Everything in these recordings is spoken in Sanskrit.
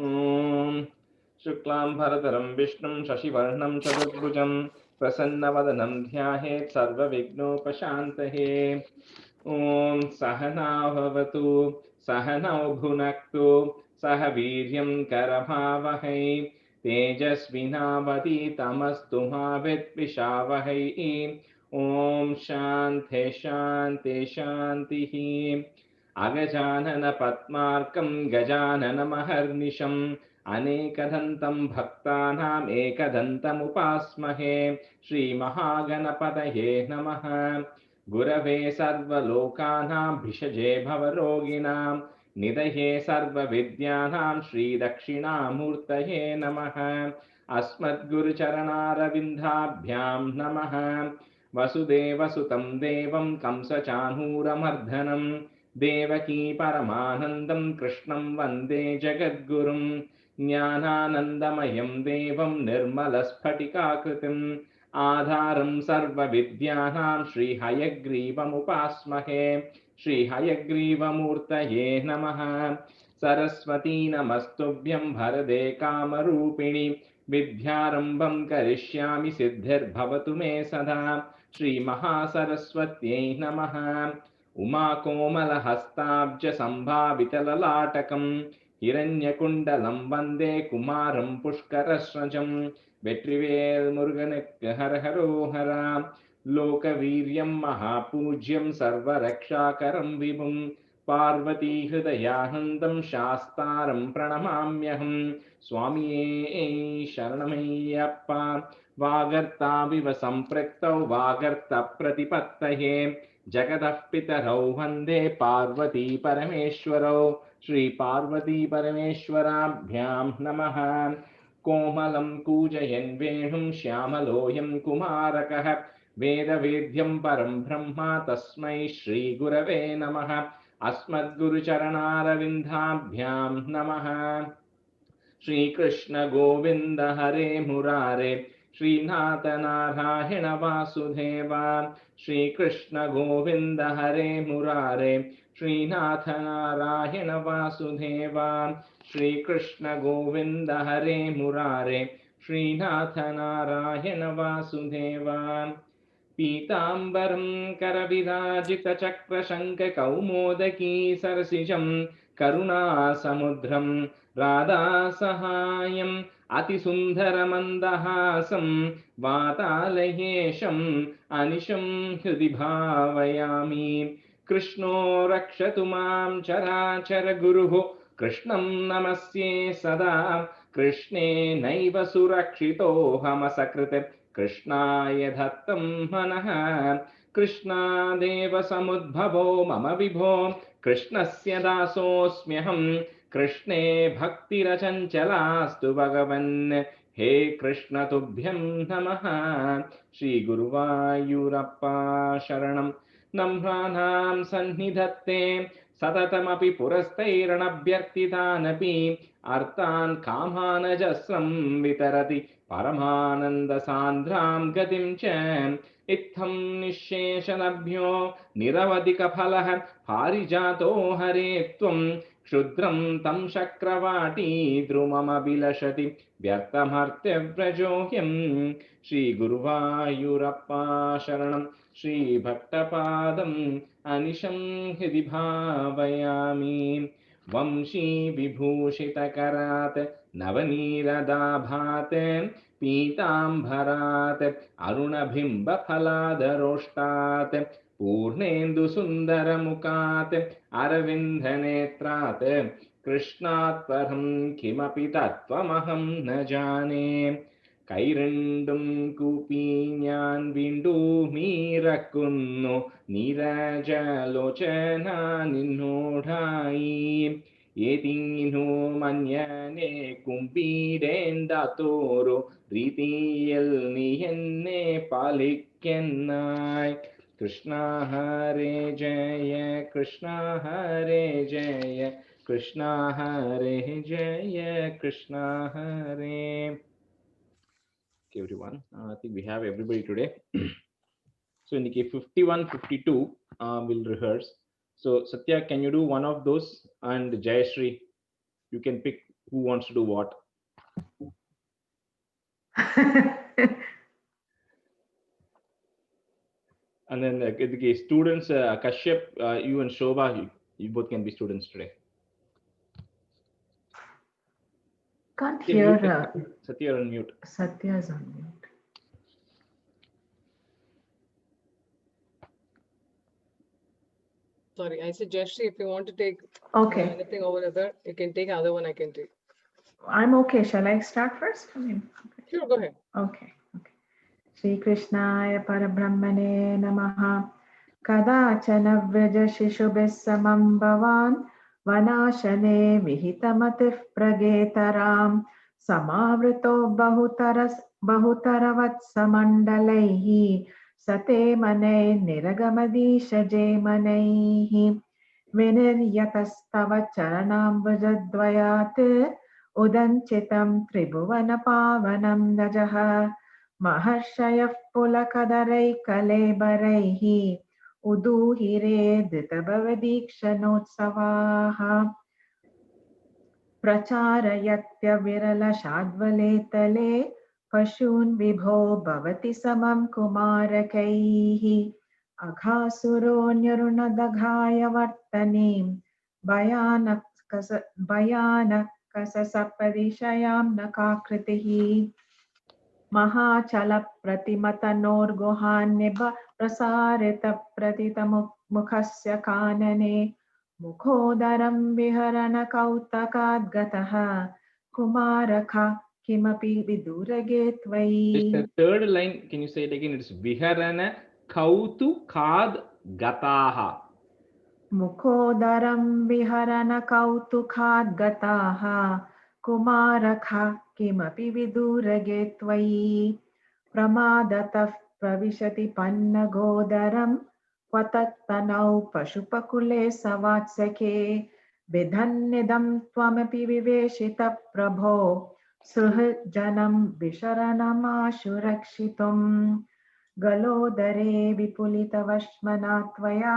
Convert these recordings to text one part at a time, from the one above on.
ॐ शुक्लां भरधरं विष्णुं शशिवर्णं चतुर्भुजं प्रसन्नवदनं ध्यायेत् सर्वविघ्नोपशान्तये। ॐ सहना भवतु सहनौ भुनक्तु सह वीर्यं करभावहै तेजस्विनावतीतमस्तु मा विद्विषावहै। ॐ शान्ति शान्ति शान्तिः। अगजानन पद्मार्कं गजाननमहर्निशम् अनेकदन्तं भक्तानाम् एकदन्तमुपास्महे। श्रीमहागणपतये नमः। गुरवे सर्वलोकानां भिषजे भवरोगिणां निधये सर्वविद्यानां श्रीदक्षिणामूर्तये नमः। अस्मद्गुरुचरणारविन्दाभ्यां नमः। वसुदेवसुतं देवं कंसचाणूरमर्दनं देवकी परमानन्दं कृष्णं वन्दे जगद्गुरुं। ज्ञानानन्दमयं देवं निर्मलस्फटिकाकृतिम् आधारं सर्वविद्यानां श्रीहयग्रीवमुपास्महे। श्रीहयग्रीवमूर्तये नमः। सरस्वती नमस्तुभ्यं भरदे कामरूपिणि विद्यारम्भं करिष्यामि सिद्धिर्भवतु मे सदा। श्रीमहासरस्वत्यै नमः। उमाकोमलहस्ताब्जसम्भावितललाटकं हिरण्यकुण्डलं वन्दे कुमारं पुष्करस्रजं। வெற்றிவேல் முருகனுக்கு ஹரஹரோஹரா. லோகவீரியம் மகாபூஜ்யம் சர்வரக்ஷாகரம் விபும் பார்வதி ஹிருதயானந்தம் சாஸ்தாரம் பிரணமாம்யகம். சுவாமியே சரணமையப்பா. வாகர்த்தாவிவ சம்பிரக்தௌ வாகர்த்த பிரதிபத்தயே जगतः पितरौ वन्दे पार्वती परमेश्वरौ। श्री पार्वती परमेश्वराभ्यां नमः। कोमलं कूजयन् वेणुं श्यामलोऽयं कुमारकः वेदवेद्यं परं ब्रह्म तस्मै श्रीगुरवे नमः। अस्मद्गुरुचरणारविन्दाभ्यां नमः। श्रीकृष्ण गोविन्द हरे मुरारे श्रीनाथ नारायण वासुदेव। श्रीकृष्ण गोविन्द हरे मुरारे श्रीनाथ नारायण वासुदेव। श्रीकृष्ण गोविन्द हरे मुरारे श्रीनाथ नारायण वासुदेव। पीताम्बरं करविराजितचक्रशङ्खकौमोदकी सरसिजं करुणासमुद्रं राधासहायम् अतिसुन्दरमन्दहासं वातालयेशम् अनिशं हृदि भावयामि। कृष्णो रक्षतु मां चराचरगुरुः कृष्णं नमस्ये सदा। कृष्णे नैव सुरक्षितोऽहमसकृत् कृष्णाय दत्तं मनः। कृष्णादेव समुद्भवो मम विभो कृष्णस्य दासोऽस्म्यहं। कृष्णे भक्तिरचञ्चलास्तु भगवन्। हे कृष्ण तुभ्यं नमः। श्रीगुरुवायूरप्पा शरणं। नम्राणां सन्निधत्ते सततमपि पुरस्तैरणभ्यर्थितानपि अर्थान् कामानजस्रं वितरति परमानन्दसान्द्रां गतिं च। इत्थं निःशेषलभ्यो निरवधिकफलः पारिजातो हरे त्वं क्षुद्रं तं शक्रवाटी द्रुममभिलषति व्यर्थमर्त्यव्रजोऽयं। श्रीगुरुवायूरप्पा शरणं। श्रीभट्टपादम् अनिशं हृदि भावयामि। वंशी विभूषितकरात् नवनीरदाभात् पीताम्बरात् अरुणबिम्बफलादरोष्टात् पूर्णेन्दुसुन्दरमुखात् अरविन्दनेत्रात् कृष्णात् परं किमपि तत्त्वमहं न जाने। കൈരണ്ടും കൂപ്പി ഞാൻ വീണ്ടുമീറക്കുന്നു നീരജലോചന നിന്നോടായി. ഏതിനു മഞ്ഞനെ കുമ്പിടേണ്ടാത്തോരു രീതിയിൽ നീ എന്നെ പാലിക്കുന്നായി. കൃഷ്ണ ഹരേ ജയ കൃഷ്ണ ഹരേ ജയ കൃഷ്ണ ഹരേ ജയ കൃഷ്ണ ഹരേ. Okay, everyone, I think we have everybody today. So in the case 51, 52, we'll rehearse. So Satya, can you do one of those? And Jayashree, you can pick Who wants to do what? And then the students, Kashyap, you and Shobha, you both can be students today. Can't hear. Satya, on mute. Satya is on mute. Sorry, I said Jayashree, if you want to take anything over there, you can take. Other one I can take. I'm okay. Shall I start first? Sure, go ahead. Okay. Shri Krishnaya Parabrahmane Namaha. Kadachana Vraja Shishubhis Samam Bhavan Vanashane Vihitamatif Pragetaram Samavrito Bahutaravat Samandalaihi Sate Mane Niragamadish Jamanaihi Viniryatasthava Charanambujadvayat Udanchitam Tribhuvana Pavanam Najaha Maharshayah Pulakadaraikalebharaihi Uduhire Dhritabhavadikshanotsavaha Pracharayatya Virala Shadvaletale Pashun Vibho Bhavati Samam Kumarakaihi Aghasuro Nyarunadaghaya Vartanim Bhayanakasa Sapadishayam Nakakritihi Mahachala Pratimatanor Prasarita Pratitamukhasya Kanane Mukhodaram Viharana Kautakad Gataha Kumaraka Kimapi Viduragetvai. The third line, can you say it again? It's Viharana Kautukad Gataha. Mukhodaram Viharana Kautukad Gataha Kumaraka Kimapi Viduragetvai. Pramadatah Pravishati Pannagodaram Vatattanau Pashupakule Savatsake Vidhannidam Twamapi Viveshita Prabho Suhjanam Visharanam Ashurakshitum Galodare Vipulita Vashmanatvaya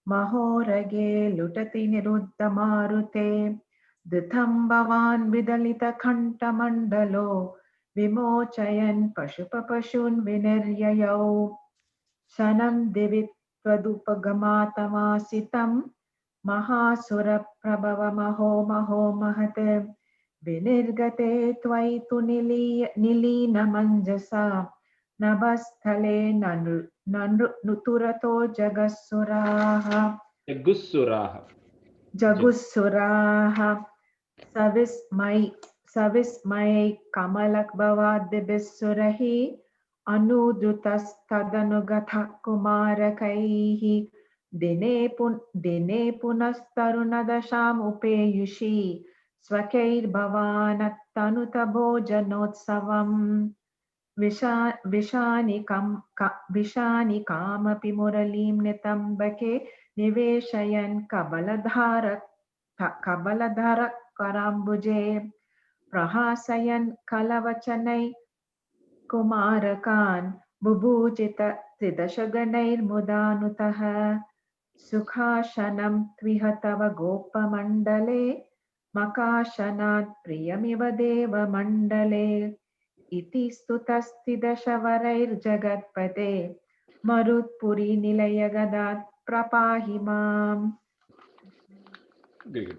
Mahorage Lutati Niruddha Marute Ditham Bhavan Vidalita Khanta Mandalo Vimochayan Pashupapashun Vineryayau Shanam Divitvadupagamatamashitam Mahasura Prabhava Maho Maho Mahate Vinirgate Tvaitu Nilina Manjasa Nabasthale Nuturato Jagasuraha Jagussuraha Savismai Kamalak Bhavadibisurahi Anudutastadanugatha Kumarakaihi Dine Punastarunadasham Upeyushi Swakair Bhavanattanuta Bhojanotsavam Vishani Kamapi Muralim Nitambake Niveshayan Kabaladhara Karambuje Prahasayan Kalavachanai Kumarakan Bubujita Tridashaganair Mudanutaha Sukhashanam Tvihatava Gopa Mandale Makashanat Priyamiva Deva Mandale Iti Stutasti Dashavarair Jagatpate Marutpuri Nilayagadat Prapahimam. Good.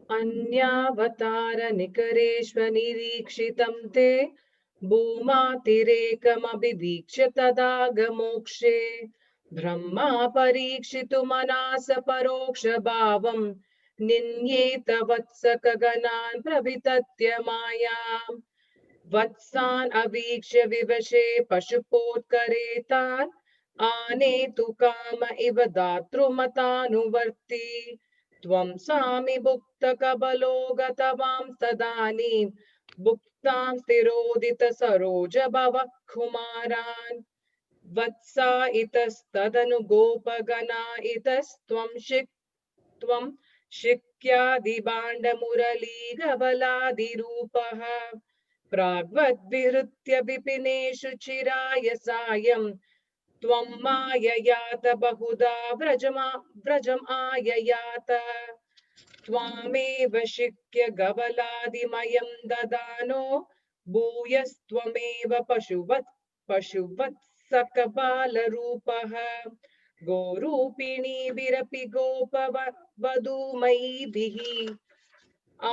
Anyavatara Nikareshva Nirikshitam te Bhumatirekamabivikshya tadagamokshye Brahma Parikshitu Manasa Paroksha Bhavam Ninyeta Vatsakaganan Pravitatya Mayam Vatsan Avikshya Vivashe Pashupotkaretan Anetu Kama Iva Datrumatanu Tvam Sami Bhukta Kabalo Gatavam Tadanim Bhuktam Stirodita Saroja Bhava Kumaran Vatsa itas tadanu Gopagana itas Tvam Shikya Dibanda Murali Gavaladi Rupaha Pragvat Virutya Vipineshu Chiraya Sayam Tvam Mayayata Bahuda Vrajam Ayayata त्वामेव शिक्य गवलादिमयं ददानो भूयस्त्वमेव पशुवत्सकबालरूपः गोरूपिणीभिरपि गोपवधूमयीभिः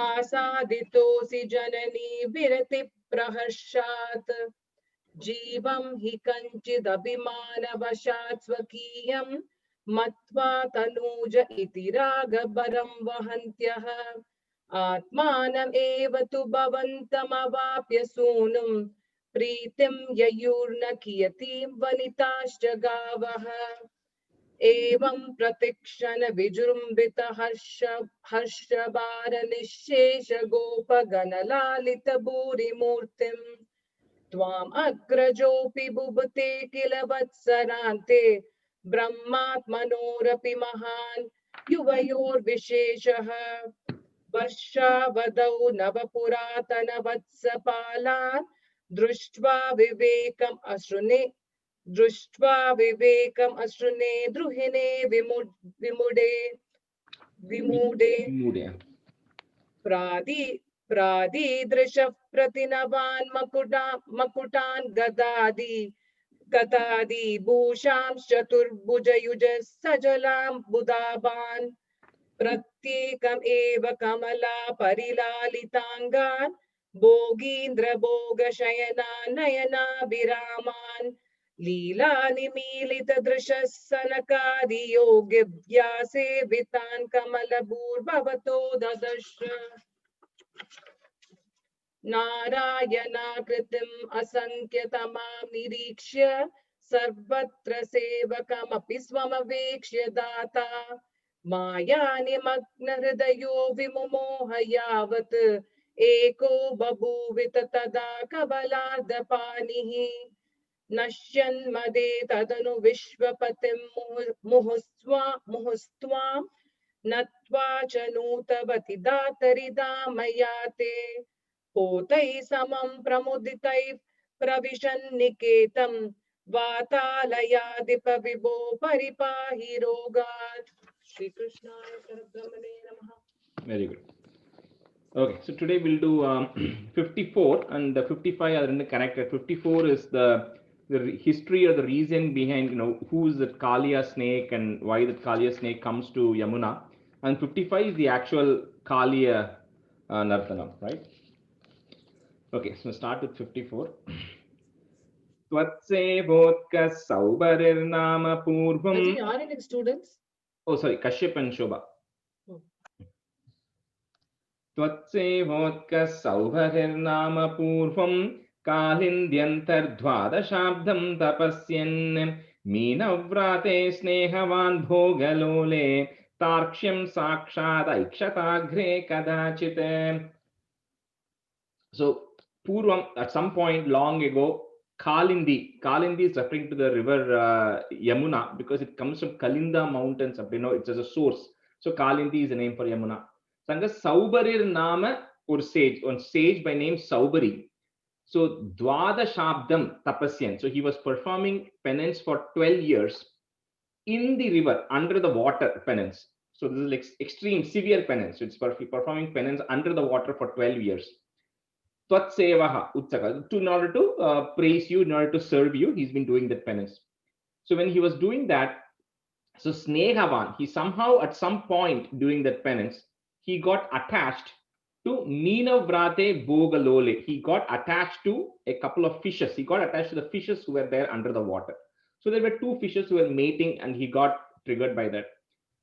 आसादितोऽसि जननी विरतिप्रहर्षात् जीवं हि कञ्चिदभिमानवशात् स्वकीयं मत्वा तनूज इति रागभरं वहन्त्यः आत्मानम् एव तु भवन्तमवाप्य सूनुं प्रीतिं ययुर्न कियतीं वनिताश्च गावः एवं प्रतिक्षण विजृम्भित हर्षभार निःशेष गोपगणलालित भूरिमूर्तिम् त्वाम् अग्रजोऽपि बुभुते किल वत्सरान्ते ब्रह्मात्मनोरपि महान् युवयोर्विशेषः वर्षावधौ नवपुरातनवत्सपालान् दृष्ट्वा विवेकम् अश्रुने द्रुहिणे विमूढे प्रादीदृशः प्रतिनवान् मकुटान् गदादि भूषांश्चतुर्भुजयुजः सजलां बुधाभान् प्रत्येकम् एव कमला परिलालिताङ्गान् भोगीन्द्र भोगशयना नयनाभिरामान् लीलानिमीलित दृशः सनकादियोगिव्यासेवितान् कमलभूर्भवतो ददर्श नारायणाकृतिम् असङ्ख्यतमां निरीक्ष्य सर्वत्र सेवकमपि स्वमवेक्ष्य दाता मायानिमग्नहृदयो विमुमोह यावत् एको बभूवित तदा कबलार्धपाणिः नश्यन्मदे तदनु विश्वपतिं मुहुस्त्वां नत्वा च नूतवति दातरि दामयाते पोतैः समं प्रमुदितैः प्रविशन्निकेतं वातालयादिप विभो परिपाहि रोगात् श्रीकृष्णाय परब्रह्मणे नमः. Very good. Okay, so today we'll do 54 and the 55 are connected. 54 is the history or the reason behind, who is that Kaliya snake and why that Kaliya snake comes to Yamuna. And 55 is the actual Kaliya Nartanam, right? Okay, so start with 54. Tvatsevodka Saubarirnama Purvam. Ajay, are any students? Oh, sorry, Kashyap and Shobha. त्वत्सेवोत्कः सौभरिर्नाम पूर्वं कालिन्द्यन्तर्द्वादशाब्दं तपस्यन् मीनव्राते स्नेहवान् भोगलोले तार्क्ष्यं साक्षादैक्षताग्रे कदाचित्. So Purvam, at some point long ago, Kalindi is referring to the river Yamuna because it comes from Kalinda mountains. It's as a source. So Kalindi is the name for Yamuna. Sanga Saubarir Nama or sage, one sage by name Saubari. So Dwada Shabdam Tapasyan. So he was performing penance for 12 years in the river, under the water penance. So this is like extreme, severe penance. So it's performing penance under the water for 12 years. Twatsevaha Utsaka. In order to praise you, in order to serve you, he's been doing that penance. So when he was doing that, so Snehavan, he somehow at some point during that penance, he got attached to Meenavrate Bogalole. He got attached to a couple of fishes. He got attached to the fishes who were there under the water. So there were two fishes who were mating and he got triggered by that.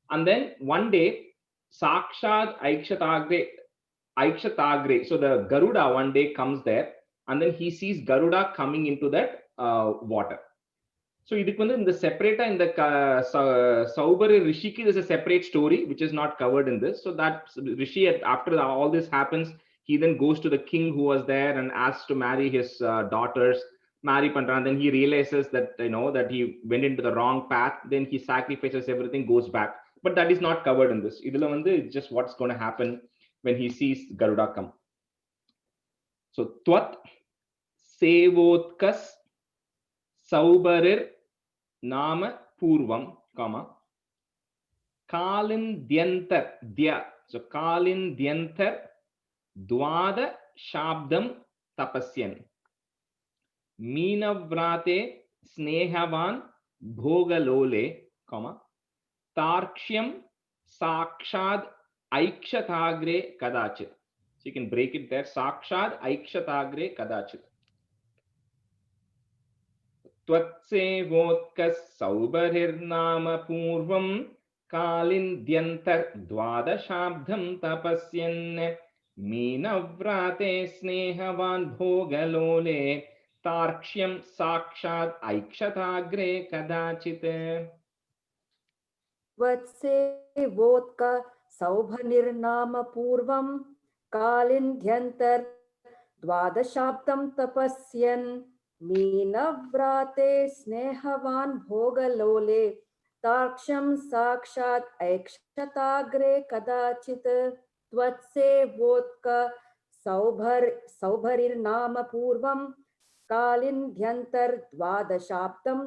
And then one day, Sakshad Aikshataagre. So the Garuda one day comes there and then he sees Garuda coming into that water. So in the separate in the Saubari Rishiki, there's a separate story which is not covered in this. So that Rishi, after all this happens, he then goes to the king who was there and asks to marry his daughters, marry Pandran. Then he realizes that that he went into the wrong path. Then he sacrifices everything, goes back. But that is not covered in this. It's just what's going to happen when he sees Garuda come. So Twat Sevotkas Saubarir Nama Purvam, Kalindyantar Dya. So Kalindyantar Dwada Shabdam Tapasyan. Meenavrate Snehavan Bhogalole, comma, Tarkshyam Sakshad Aikshatagre Kadachit. So you can break it there. Sakshad Aikshatagre Kadachit. Tvatsevodkas Saubarirnama Purvam Kalindyantar Dwadashabdam Tapasyan. Meenavrate Snehavan Bhogalole Tarkshyam Sakshad Aikshatagre Kadachit. वत्से वोत्क सौभनिर्नाम पूर्वं कालिन्द्यन्तर् द्वादशाब्दं तपस्यन् मीनव्राते स्नेहवान् भोगलोले तार्क्ष्यं साक्षात् ऐक्षताग्रे कदाचित् त्वत्से वोत्क सौभरिर्नाम पूर्वं कालिन्द्यन्तर् द्वादशाब्दं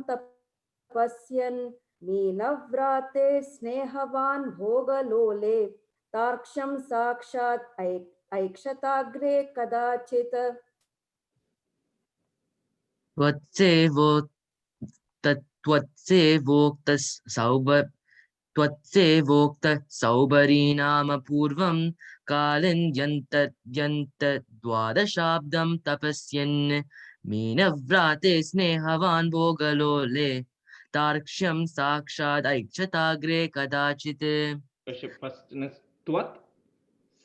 तपस्यन् मीनव्राते स्नेहवान् भोगलोले तार्क्ष्यं साक्षात् ऐक्षताग्रे कदाचित् त्वत्सेवोक्त सौबरीनाम पूर्वं कालिन्द्यन्त द्वादशाब्दं तपस्यन् मीनव्राते स्नेहवान् भोगलोले तार्क्ष्यं साक्षात् ऐक्षताग्रे कदाचित्. First is Tvat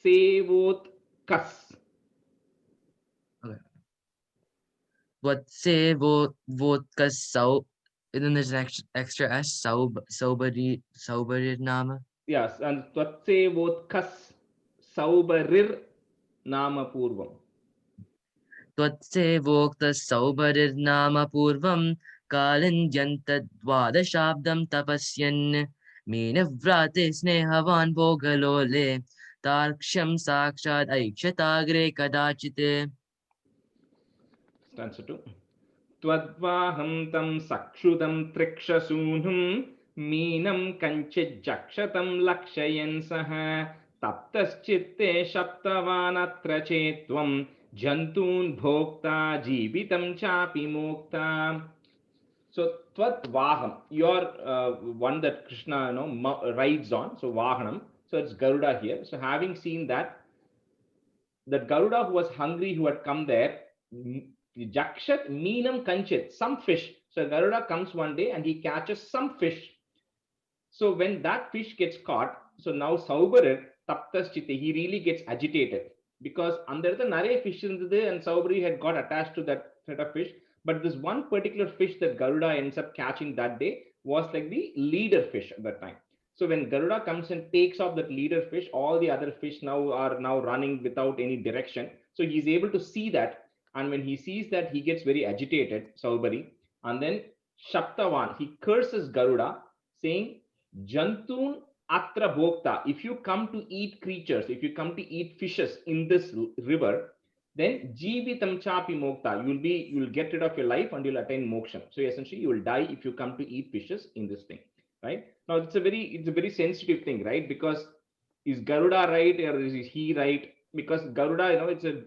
Sevotkas. Tvatsevodkas then there's an extra S, Saubarirnama. Yes, and Tvatsevodkas Saubarir Nama Purvam. Tvatsevodkas Saubarirnama Purvam Kalindyanta Dwadashabdam Tapasyan Meenavrate Snehavan Bhogalole Tarksham Sakshad Aikshitagre Kadachite. Stanza 2. Twadvaham tam sakshudam trikshasunhum meenam kanchit jakshatam lakshayan saha taptaschitte shaptavanatra chetvam jantun bhokta jivitam chapi mokta. So Twadvaham, your one that Krishna rides on, so Vahanam, so it's Garuda here. So having seen that Garuda who was hungry, who had come there, Jakshat Meenam Kanchit, some fish. So Garuda comes one day and he catches some fish. So when that fish gets caught, so now Saubarir Taptas Chitte, he really gets agitated because under the Nare fish and Saubari had got attached to that set of fish. But this one particular fish that Garuda ends up catching that day was like the leader fish at that time. So when Garuda comes and takes off that leader fish, all the other fish are now running without any direction. So he's able to see that. And when he sees that, he gets very agitated, Saubari. And then Shaptavan, he curses Garuda, saying, Jantun Atra Bhokta, if you come to eat creatures, if you come to eat fishes in this river, then Jivitam Chapi Mokta, you will get rid of your life and you'll attain moksha. So essentially, you will die if you come to eat fishes in this thing, right? Now, it's a very sensitive thing, right? Because is Garuda right or is he right? Because Garuda,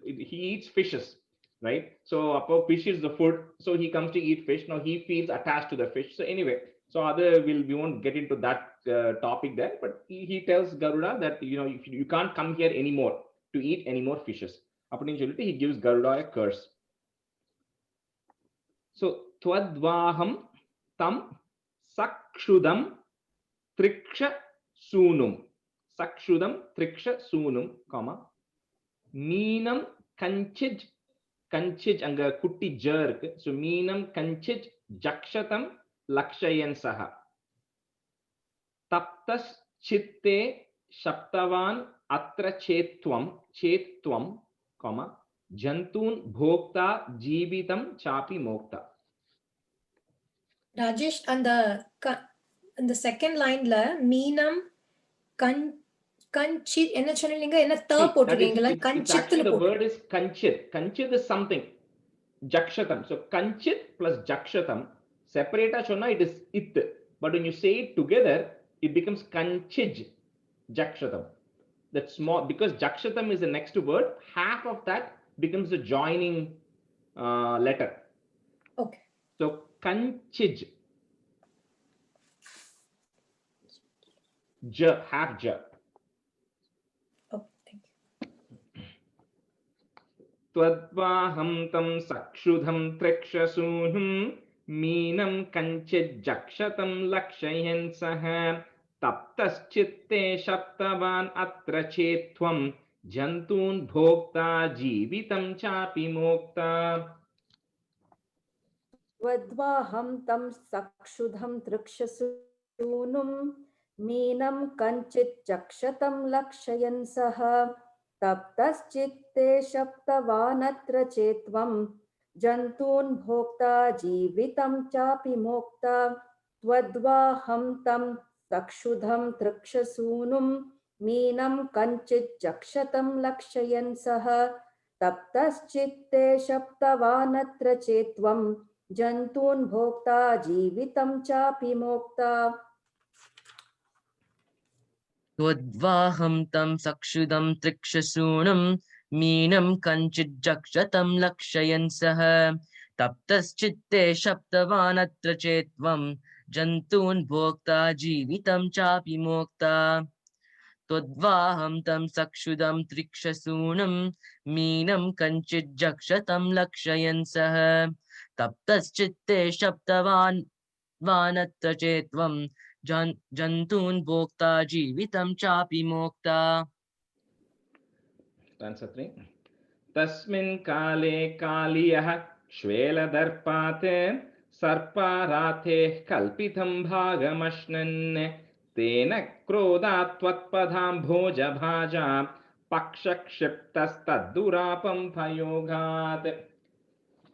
he eats fishes, right? So fish is the food, so he comes to eat fish. Now he feels attached to the fish. So anyway, so we won't get into that topic there, but he tells Garuda that you can't come here anymore to eat any more fishes. He gives Garuda a curse. So Twadvaham tam sakshudam triksha sunum. Sakshudam triksha sunum, comma. Meenam kanchij anga kutti jerk. So meenam kanchij jakshatam lakshayan saha. Taptas chitte shaptavan atra chetvam, comma, jantun bhokta jivitam chapi mokta. Rajesh, on the second line la meenam kanchit enna sonninga enna tha potrukingala kanchit the word is kanchit. Kanchit is something. Jakshatam. So kanchit plus jakshatam separata sonna it is it, but when you say it together it becomes kanchij jakshatam. that small, because Jakshatam is the next word, half of that becomes the joining letter. Okay. So Kanchij, J, half J. Oh, thank you. Twadvaham tam sakshudham trekshasuhum meenam kanchid jakshatam lakshayan saha taptaschitte shaptavan atra chetvam jantun bhokta jeevitam chapi mokta. Vadvaham tam sakshudham trikshasunuം मीनं कंचित् चक्षतं लक्षयन् सः तप्तश्चित्ते शप्तवानत्र चेत्वं जन्तून् भोक्ता जीवितं चापि मोक्ता त्वद्वाहं तं सक्षुधं तृक्षसूनुं मीनं कंचित् चक्षतं लक्षयन् सः तप्तश्चित्ते शप्तवानत्र चेत्वं जन्तून् भोक्ता जीवितं चापि मोक्ता त्वद्वाहं तं सक्षुदं तृक्षसूनुं मीनं कञ्चिज्जक्षतं लक्षयन् सः तप्तश्चित्ते शप्तवानत्र चेत्त्वं जन्तून् भोक्ता जीवितं चापि मोक्ता त्वद्वाहं तं सक्षुदं तृक्षसूनुं मीनं कञ्चिज्जक्षतं लक्षयन् सः तप्तश्चित्ते शप्तवानत्र चेत्त्वं जन्तून् भोक्ता जीवितं चापि Mokta. Stanza 3. Tasmin kale kaliyah shveladharpat sarparate kalpitam bhagamashnan tena krodat tvatpadham bhoja bhaja pakshakshiptastadurapam payogat.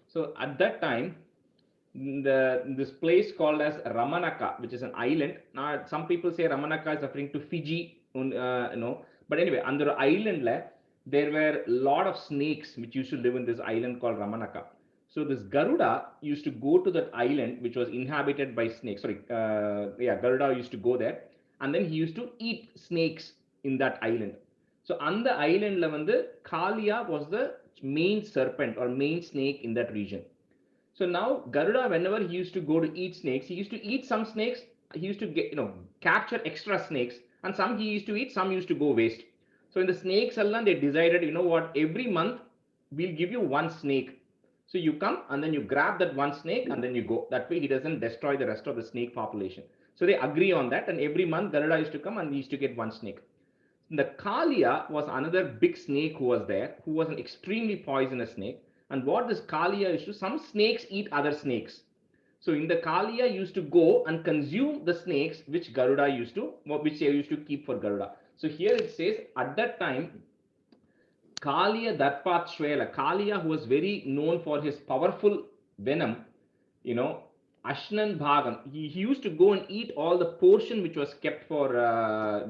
So at that time, this place called as Ramanaka, which is an island. Now some people say Ramanaka is referring to Fiji, but anyway, under the island there were a lot of snakes which used to live in this island called Ramanaka. So this Garuda used to go to that island which was inhabited by snakes. Garuda used to go there, and then he used to eat snakes in that island. So on the island Kalia was the main serpent or main snake in that region. So now Garuda, whenever he used to go to eat snakes, he used to eat some snakes. He used to capture extra snakes, and some he used to eat, some used to go waste. So in the snakes, they decided, every month we'll give you one snake. So you come and then you grab that one snake and then you go. That way he doesn't destroy the rest of the snake population. So they agree on that, and every month Garuda used to come and he used to get one snake. The Kalia was another big snake who was there, who was an extremely poisonous snake. And what this Kalia is to, some snakes eat other snakes. So in the Kalia used to go and consume the snakes which Garuda used to, which they used to keep for Garuda. So here it says, at that time, Kalia Darpat Shvela, Kalia, who was very known for his powerful venom, Ashnan Bhagam, he used to go and eat all the portion which was kept for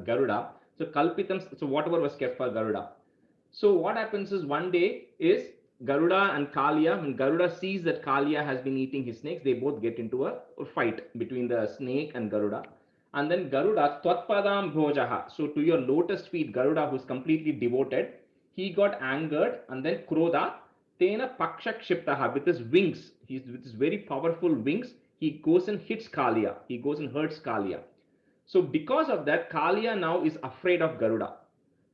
Garuda. So Kalpitam, so whatever was kept for Garuda. So what happens is one day is Garuda and Kalia, when Garuda sees that Kalia has been eating his snakes, they both get into a fight between the snake and Garuda. And then Garuda, Tvatpadam Bhojaha, so to your lotus feet, Garuda, who's completely devoted, he got angered, and then Krodha, Tena Pakshakshiptaha, with his wings, with his very powerful wings, he goes and hits Kalia, he goes and hurts Kalia. So because of that, Kalia now is afraid of Garuda.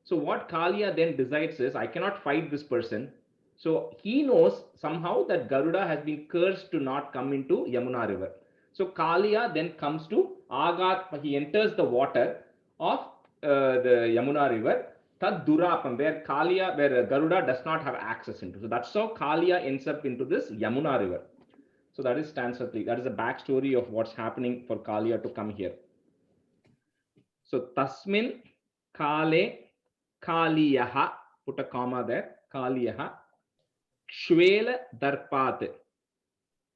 So what Kalia then decides is, I cannot fight this person. So he knows somehow that Garuda has been cursed to not come into Yamuna river. So Kalia then comes to Agat, he enters the water of the Yamuna river, Tad Durapam, where Garuda does not have access into. So that's how Kalia ends up into this Yamuna river. So that is stanza 3. That is the backstory of what's happening for Kalia to come here. So Tasmin Kale Kaliyaha, put a comma there, Kaliyaha, Shvela Darpat,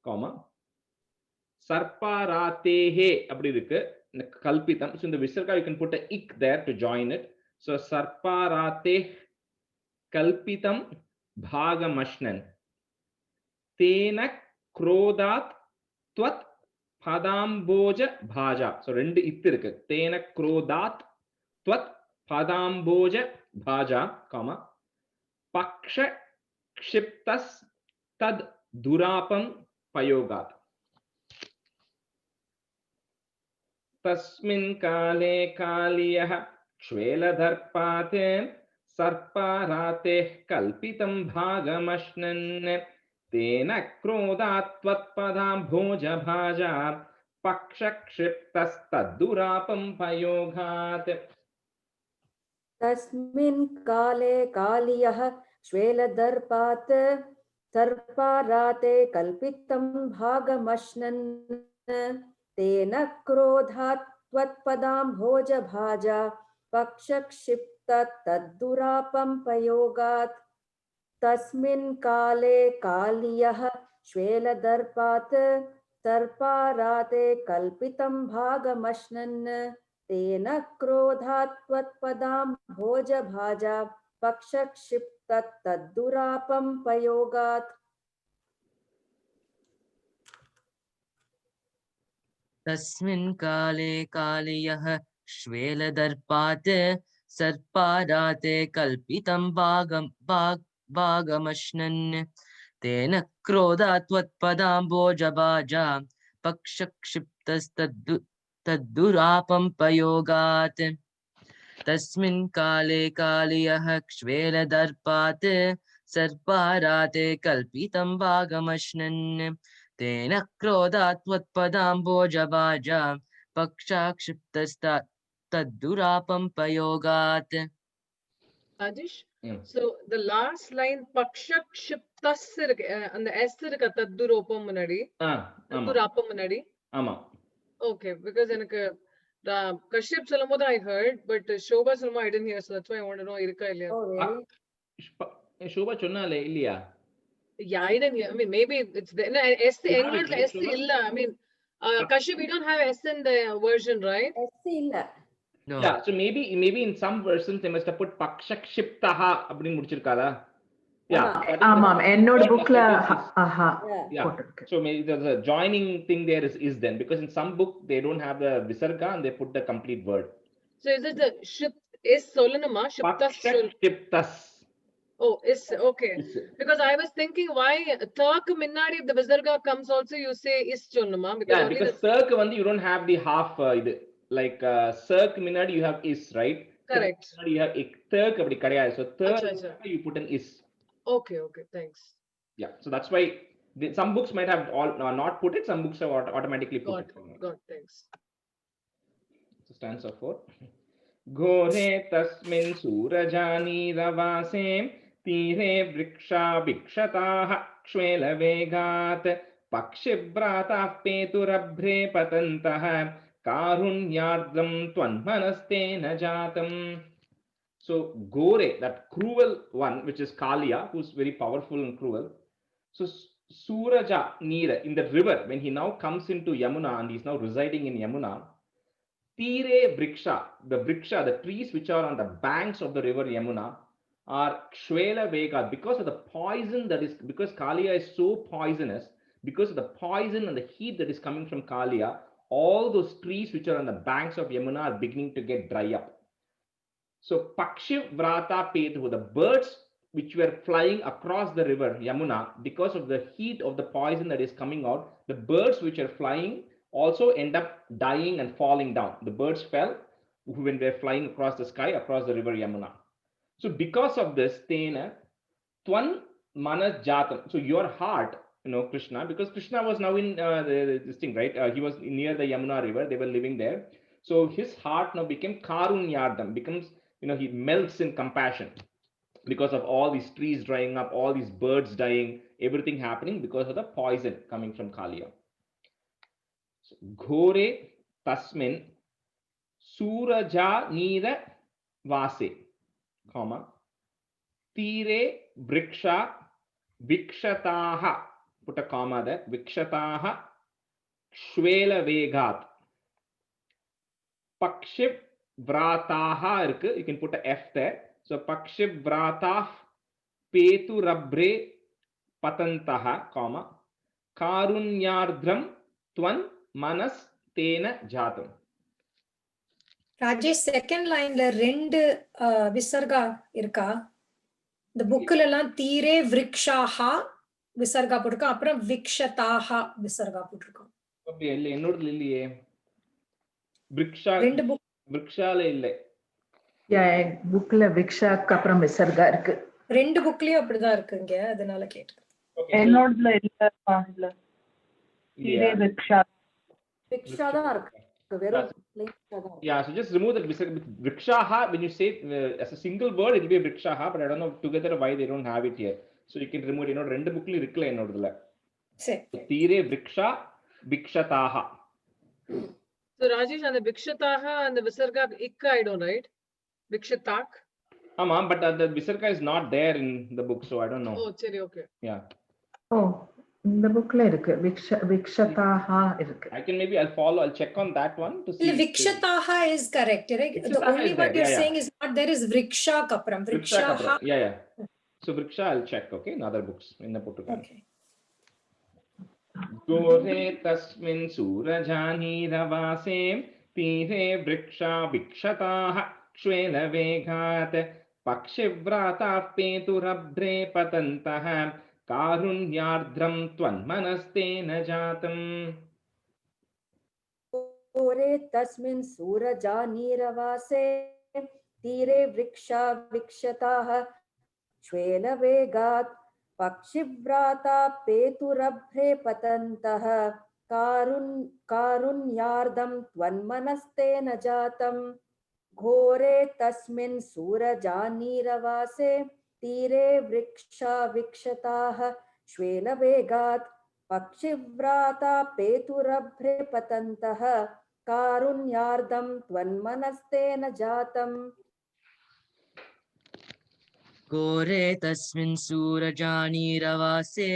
comma, Sarparatehe, Kalpitam. So in the Visarga, you can put a ik there to join it. So Sarparate Kalpitam Bhagamashnan, Tena Krodat Twat Padamboja Bhaja. So rendu ittu irukku. Tena Krodat Twat padamboj bhaja comma paksha kshiptas tad durapam payogat तस्मिन् काले कालियः क्ष्वेलदर्पाते सर्पारातेः कल्पितं भागमश्नन् तेन क्रोधात् त्वत्पदाम्भोजभाजा पक्षक्षिप्तस्तद्दुरापं पयोगात् तस्मिन् काले कालियः श्वेलदर्पात् सर्पाराते कल्पितं भागमश्नन् तेन क्रोधात् त्वत्पदाम्भोजभाजा पक्षक्षिप्तस्तद्दुरापं पयोगात् तस्मिन् काले कालियः श्वेलदर्पात् सर्पाराते कल्पितं भागमश्नन् तेन क्रोधात् त्वत्पदाम्भोजभाजा पक्षक्षिप्तस्तद्दुरापं पयोगात् तस्मिन् काले कालियः श्वेलदर्पात् सर्पाराते कल्पितं भागमश्नन् तेन क्रोधात् त्वत्पदाम्भोजभाजा पक्षक्षिप्तस्तद्दुरापं पयोगात् तस्मिन् काले कालियः क्ष्वेलदर्पात् सर्पाराते कल्पितं भागमश्नन् तेन क्रोधात् त्वत्पदाम्भोजभाजा पक्षाक्षिप्तस्तद्दुरापं पयोगात् Adish. Mm. So the last line pakshakshiptas and the s irukka tadduropam munadi ஆமா taddurapam munadi. ஆமா Okay, because எனக்கு Kashyap சொல்லும்போது I heard, but Shobha சொல்லும்போது I didn't hear, so that's why I want to know இருக்கா இல்லையா. Oh, really? ஷோபா சொன்னாலே இல்லையா Yeah, I didn't hear. I mean, maybe it's the no, S. You have it, எங்களோட right, S Shobha? இல்ல. I mean, Kashyap, we don't have S in the version, right? S இல்ல. No. Yeah, so maybe in some versions they must have put pakshakshiptaha அப்படின்னு முடிச்சிருக்காதா yeah ஆமாம் என்னோட bookல ஆஹா yeah போட்டிருக்கு. so maybe there's a joining thing there is then because in some book they don't have the visarga and they put the complete word So is it the ship is solunama shiptas sol? pakshakshiptas Oh, is okay. Because I was thinking why thirk minnadi if the visarga comes also you say is solunama because yeah only because the circ வந்து you don't have the half இது like circ மின்னாடி you have is right correct. மின்னாடி you have thirk அப்படி கிடையாது so third Acha. you put an is Okay, thanks. yeah so that's why some books might have all not put it some books have automatically put it Got thanks. so stanza 4 घोरे तस्मिन् सूरजानी रवासे तीरे वृक्षा भिक्षताः क्ष्वेलवेगात् पक्षिभ्राताः पेतुरभ्रे पतन्तः कारुण्यार्द्रं त्वन्मनस्तेन जातम् so Gore that cruel one which is Kaliya who's very powerful and cruel so Suraja Neera in the river when he now comes into Yamuna and he's now residing in Yamuna Tire Vriksha, the trees which are on the banks of the river Yamuna are Kshwela Vega because of the poison that is, because Kaliya is so poisonous, because of the poison and the heat that is coming from Kaliya, all those trees which are on the banks of Yamuna are beginning to get dry up. So Pakshiv Vrata Petu, the birds which were flying across the river Yamuna, because of the heat of the poison that is coming out, the birds which are flying also end up dying and falling down. The birds fell when they were flying across the sky, across the river Yamuna. So because of this, Tena, Twan Manas Jatam. So your heart, Krishna, because Krishna was now in this thing, right? He was near the Yamuna river. They were living there. So his heart now became Karunyardam, becomes, he melts in compassion because of all these trees drying up, all these birds dying, everything happening because of the poison coming from Kaliya. घोरे तस्मिन् सूरजानीर वासे कॉमा तीरे वृक्षा विक्षताः put a comma there विक्षताः क्ष्वेलवेगात् पक्षिव्राताः इरुक्कु you can put a f there so पक्षिव्राताः पेतुरभ्रे पतन्तः comma कारुण्यार्द्रं त्वन् Manas Tena Jatam. Rajesh second லைன்ல ரெண்டு விசர்கா இருக்கா? இந்த புக்ல எல்லாம் தீரே விருக்ஷாஹா விசர்கா போட்டிருக்கோம், அப்புறம் விக்ஷதாஹா விசர்கா போட்டிருக்கோம். அப்படியே இல்லை, என்னோடதுல இல்லையே. விருக்ஷா ரெண்டு புக் விருக்ஷால இல்லை. புக்ல விக்ஷாக்கு அப்புறம் விசர்கா இருக்கு. ரெண்டு புக்லயும் அப்படிதான் இருக்குங்க, அதனால கேட்டேன். என்னோடதுல இல்லப்பா, இல்ல. இல்லையா? விக்ஷா விக்ஷா தான் இருக்கு, வெறும் plain விக்ஷா தான் இருக்கு. Yeah, so just remove that vrikshaha. When you say as a single word, it will be vrikshaha, but I don't know together why they don't have it here. So you can remove it. என்னோட ரெண்டு புக்ல இருக்குல என்னோடதுல. சரி. Dheere Vriksha விக்ஷதாஹா. So Rajesh, and the vikshataha and the visarga ikka I don't, right? Vikshatak. ஆமா, but the visarga is not there in the book, so I don't know. Oh, சரி, okay. Yeah. ஓ, இந்த புக்ல இருக்கு, விக்ஷதாஹா இருக்கு. I can maybe I'll check on that one to see. இல்ல விக்ஷதாஹா is correct, right? The Vikshataha only is one there, you're yeah, saying is not there is vriksha kapram. Vriksha Vrikshaha. kapra. Yeah, yeah. So vriksha I'll check, okay, in other books in the Portugal. Okay. गोरे तस्मिन् सूरजानीरवासे तीरे वृक्षा विक्षताः क्ष्वेलवेगात् पक्षिव्राताः पेतुरभ्रे पतन्तः कारुण्यार्द्रं त्वन्मनस्तेन जातम्. घोरे तस्मिन् सूरजानीरवासे तीरे वृक्षा विक्षताः श्वेलवेगात् पक्षिव्राता पेतुरभ्रे पतन्तः कारुण्यार्दं त्वन्मनस्तेन जातम्. घोरे तस्मिन् सूरजानीरवासे तीरे वृक्षा विक्षताः श्वेलवेगात् पक्षिव्राता पेतुरभ्रे पतन्तः कारुण्यार्दं त्वन्मनस्तेन जातम्. घोरे तस्मिन् सूरजानीरवासे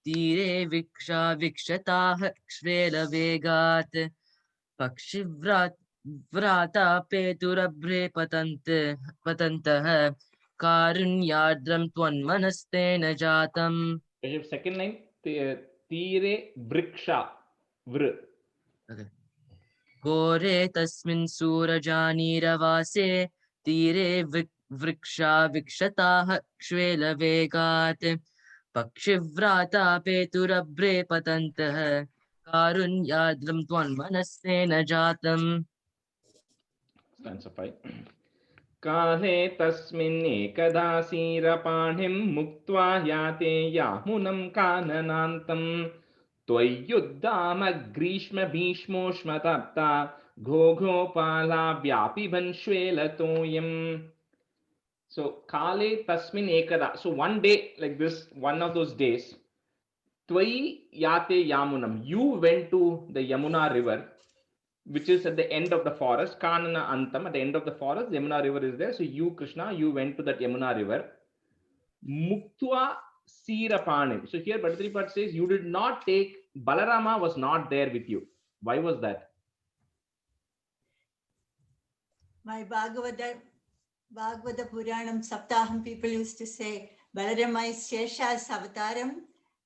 तीरे विक्षा विक्षताः क्ष्वेलवेगात् पक्षिव्राता पेतुरभ्रे पतन्तः कारुण्यार्द्रं त्वन्मनस्तेन जातम्. Second line, तीरे वृक्षा वृ. घोरे तस्मिन् सूरजानीरवासे तीरे वृक्षा विक्षताः क्ष्वेलवेगात् पक्षिव्राता पेतुरभ्रे पतन्तः कारुण्यार्द्रं त्वन्मनस्तेन जातम्. Stanza 5. काले तस्मिन् एकदा सीरपाणिं मुक्त्वा याते यामुनं काननान्तं त्वय्युद्दाम ग्रीष्म भीष्मोष्मतप्ता घोघोपाला व्यापिबन् श्वेलतोयम्. So kale tasmin ekada. So one day like this, one of those days, Tvai yate yamunam. You went to the Yamuna river, which is at the end of the forest. Kanana antam, at the end of the forest, Yamuna river is there. So you, Krishna, you went to that Yamuna river. Muktva sirapanim. So here Bhattacharya says you did not take, Balarama was not there with you. Why was that? My Bhagavata Puranam Saptaham people used to say Balarama is Shesha's avataram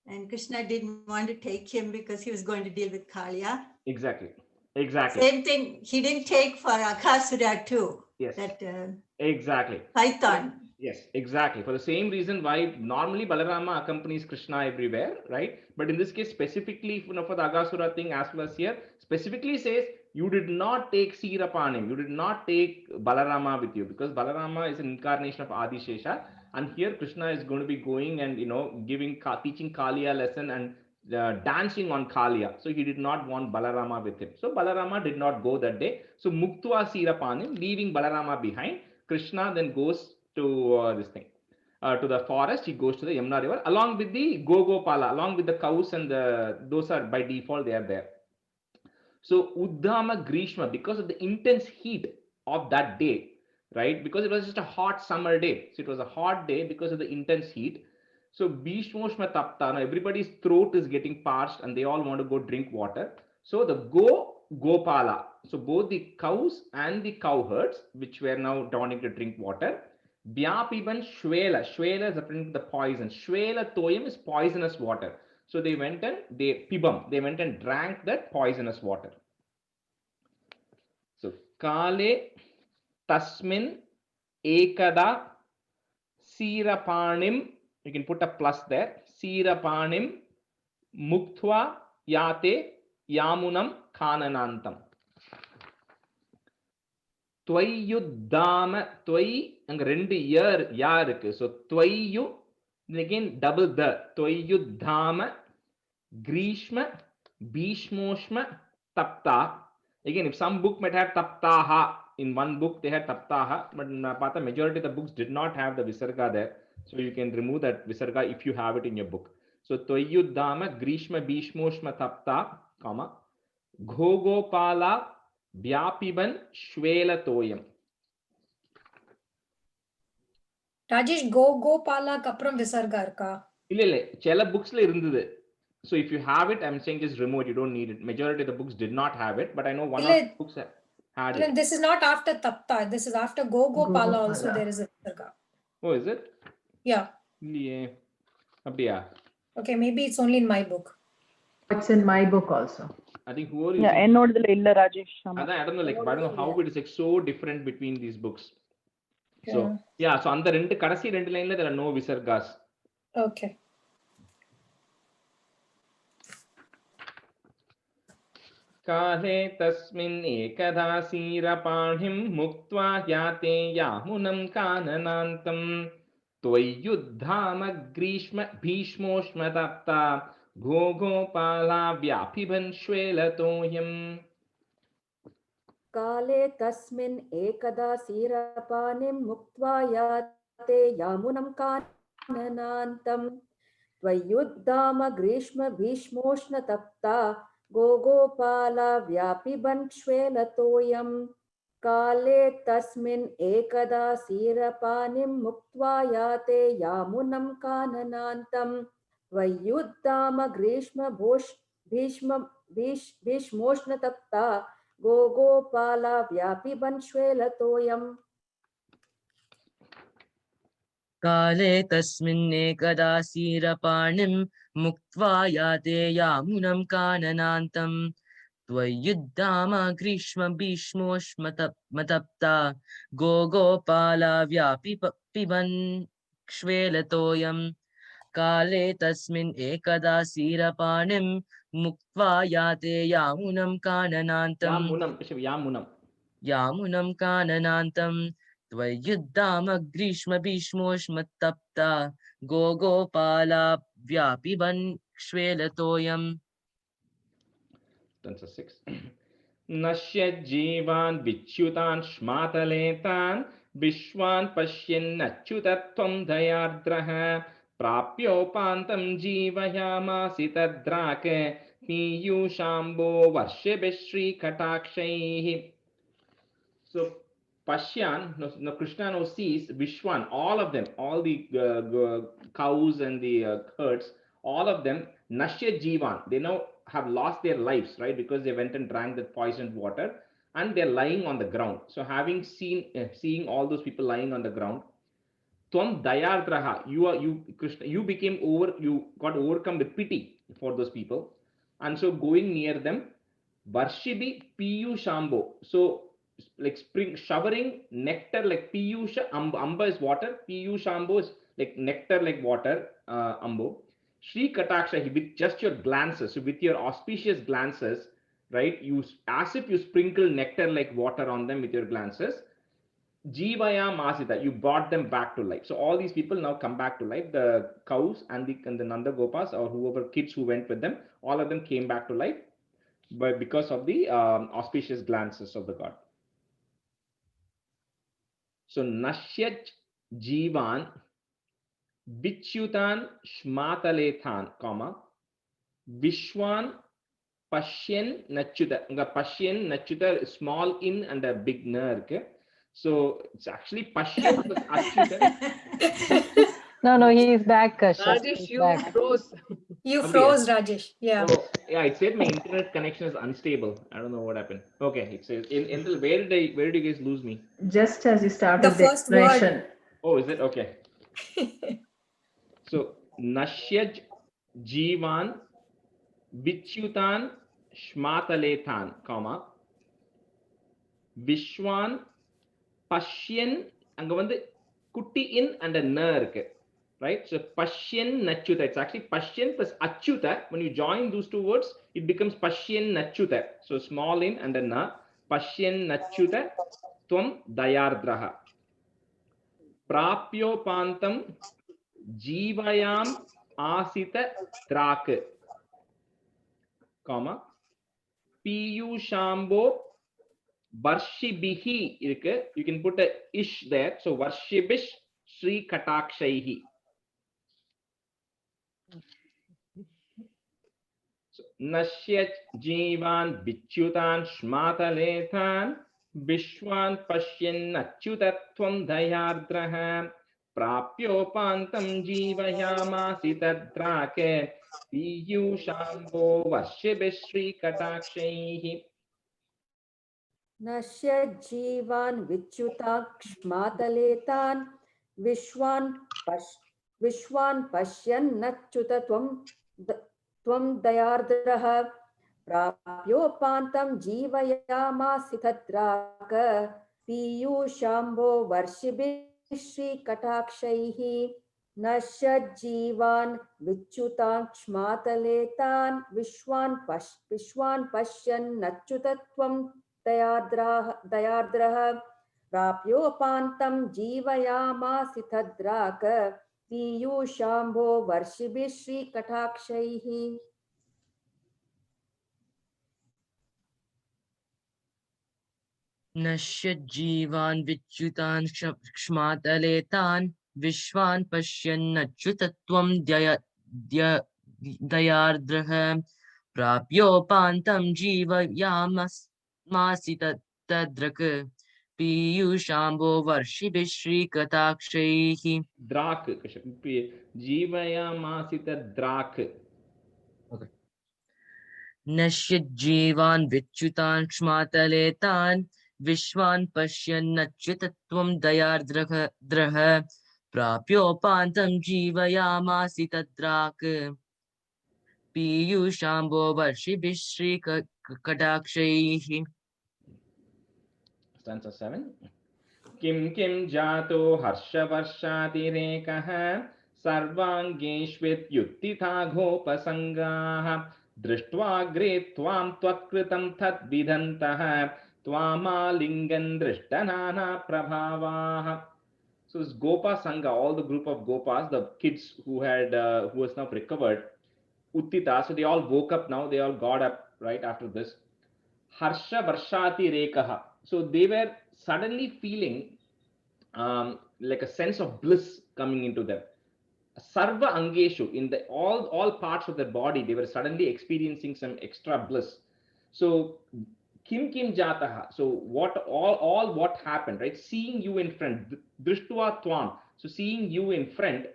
and Krishna didn't want to take him because he was going to deal with Kaliya. Exactly. Exactly. Same thing he didn't take for Akasura too. Yes. That exactly. Python. Yes, exactly. For the same reason why normally Balarama accompanies Krishna everywhere, right? But in this case, specifically for the Agasura thing as well as here, specifically says you did not take Sirapanim, you did not take Balarama with you because Balarama is an incarnation of Adishesha, and here Krishna is going to be going and teaching Kaliya lesson and dancing on Kaliya. So he did not want Balarama with him. So Balarama did not go that day. So Muktva Sirapanim, leaving Balarama behind, Krishna then goes to this thing, to the forest. He goes to the Yamuna river along with the Gogopala, along with the cows, and those are by default they are there. So Uddhama Grishma, because of the intense heat of that day, right? Because it was just a hot summer day. So it was a hot day because of the intense heat. So Bhishmoshma Tapta, now everybody's throat is getting parched and they all want to go drink water. So the Gopala, so both the cows and the cowherds, which were now wanting to drink water, Vyapiban Shwela. Shwela is referring to the poison. Shwela Toyam is poisonous water. So they went and they went and drank that poisonous water. So Kale tasmin ekada sirapanim, you can put a plus there, sirapanim muktva yate yamunam kananantam. Tvayuddama, tvai அங்க ரெண்டு யா இருக்கு. So tvayu, again double the, tvayuddama grishma bhishmoshma tapta. Again, if some book might have taptaha, in one book they had taptaha, but Pata majority of the books did not have the visarga there. So you can remove that visarga if you have it in your book. So tvayuddama grishma bhishmoshma tapta, comma, ghogopala vyapiban shvela toyam. Rajesh, Gopala kapram visarga irka. இல்ல சில புக்ஸ்ல இருந்தது. So if you have it, I'm saying just remove it, you don't need it. Majority of the books did not have it, but I know one of the books had it. This is not after tapta, this is after Gopala also Gopala. there is a visarga. Oh, is it? Yeah. இல்லையே. அப்படியா? Okay, maybe it's only in my book. It's in my book also. I think who are Yeah, என்னோடதுல இல்ல ராஜேஷ். அதான் I don't know, like I don't know how it is like so different between these books. So Yeah. yeah, so அந்த ரெண்டு கடைசி ரெண்டு லைன்ல there are no visargas. Okay. काले तस्मिन् एकदा सीरपाणिं मुक्त्वा याते यामुनं काननान्तं त्वय्युद्धाम ग्रीष्म भीष्मोष्म तप्ता गोपाला व्यापिबन् श्वेलतोयम्. काले तस्मिन् एकदा सीरपानिं मुक्त्वा याते यामुनं काननान्तं त्वय्युद्धाम ग्रीष्म भीष्मोष्ण तप्ता गोपाला व्यापिबन् श्वेलतोयम्. काले तस्मिन् एकदा सीरपानिं मुक्त्वा याते यामुनं काननान्तं त्वय्युद्धाम ग्रीष्म भीष्मोष्ण तप्ता गोपाला व्यापिबन् श्वेलतोयम्. काले तस्मिन्नेकदा सीरपाणिं मुक्त्वा याते यामुनं काननान्तं त्वय्युद्धाम ग्रीष्म भीष्मोष्म तप्ता गोपाला व्यापिबन् श्वेलतोयम्. काले तस्मिन् एकदा सीरपाणिं मुक्त्वा याते यामुनं काननान्तं यामुनं काननान्तं त्वय्युद्धाम ग्रीष्म भीष्मोष्म तप्ता गोपाला व्यापिबन् श्वेलतोयम्. नश्य जीवान् विच्युतान् श्मातलेतान् विश्वान् पश्यन्नच्युतत्वं दयार्द्रः प्राप्योपान्तं जीवयामासि तद्राक् पीयूषाम्बो वर्षिभिः श्रीकटाक्षैः. So Pashyan, no, Krishna now sees Vishwan, all of them, all the cows and the herds, all of them, Nashya Jivan, they now have lost their lives, right? Because they went and drank that poisoned water and they're lying on the ground. So having seeing all those people lying on the ground, Tvam Dayardraha, you Krishna, you got overcome with pity for those people. And so going near them, Varshibi Piyu Shambo. So like spring showering nectar like piyusha amba is water, piyushambo is like nectar like water, ambo. Shri Kataksha, with just your glances, so with your auspicious glances, right, you as if you sprinkle nectar like water on them with your glances. Jivaya Masita, you brought them back to life. So all these people now come back to life. The cows and the Nanda Gopas or whoever kids who went with them, all of them came back to life, but because of the auspicious glances of the god. So Nashyat Jivan Vichyutan Shmatalethan, comma, Vishwan Pashyan Nachuta. Pashyan Nachuta, small in and a big ner. So it's actually Pashyan plus Achyuta. No, he is back, Kashyap. Rajesh, you froze. You froze, Rajesh. Yeah. So, yeah, it said my internet connection is unstable. I don't know what happened. Okay, it says where did you guys lose me? Just as you started The first word. explanation. Oh, is it? Okay. So Nashyaj Jivan Vichyutan Shmatalethan, comma, Vishwan பஷ்யன் அங்க வந்து குட்டி இன் and a ந இருக்கு, right? So pashyan nachuta, it's actually pashyan plus achyuta. When you join those two words, it becomes pashyan nachuta. So small in and a na, pashyan nachuta tvam dayadraha prapyopantam jivayam asita drak comma piyushambo varshibihi irukku. You can put a ish there, so varshibish Sri Katakshaihi. Nashyat Jivan Vichutan Shmataletan Vishwan Pashyan Achyutatvam Dayadraha Prapyopantam Jivayamasi Tadrake Piyushambo Varshyabhishri Katakshaihi. नश्य जीवान् विच्युताक्ष्मातलेतान् विश्वान् पश्यन्नच्युत त्वं दयार्द्रः प्राप्योपान्तं जीवयामासि तद्राक पीयूषाम्बो वर्षिभिः श्रीकटाक्षैः नश्य जीवान् विच्युताक्ष्मातलेतान् विश्वान् पश्यन्नच्युत त्वं दयार्द्रः प्राप्योपान्तं जीवयामासि तद्राक पीयूषाम्बो वर्षिभिः श्रीकटाक्षैः. नश्य जीवान् विच्युतान् क्ष्मातलेतान् विश्वान् पश्यन्नच्युतत्वं दयार्द्रः प्राप्योपान्तं जीवयामासि तद्रक् पीयूषाम्बो वर्षिभिः श्रीकटाक्षैः. Drak Jivayamasi Tadrak. Okay. Nasya जीवान् विच्युतान् क्ष्मातलेतान् विश्वान् पश्यन्नच्युतत्वं दयार्द्रः प्राप्योपान्तं जीवयामासि तद्राक् पीयूषाम्बो वर्षिभिः श्रीकटाक्षैः. Stanza 7. Kim kim jato harshavarshatirekah sarvangeshvit yuttitha gopasangah drishtvaagre tvam tvatkritam that vidantah tvamalingan drishtanana prabhavah. So this Gopa Sangha, all the group of Gopas, the kids who was now recovered, Uttita, so they all woke up now, they all got up right after this. Harsha Varshati Rekaha. So they were suddenly feeling like a sense of bliss coming into them. Sarva Angeshu, in the all parts of their body, they were suddenly experiencing some extra bliss. So Kim Jataha. So what all what happened, right? Seeing you in front, Drishtva Tvam. So seeing you in front,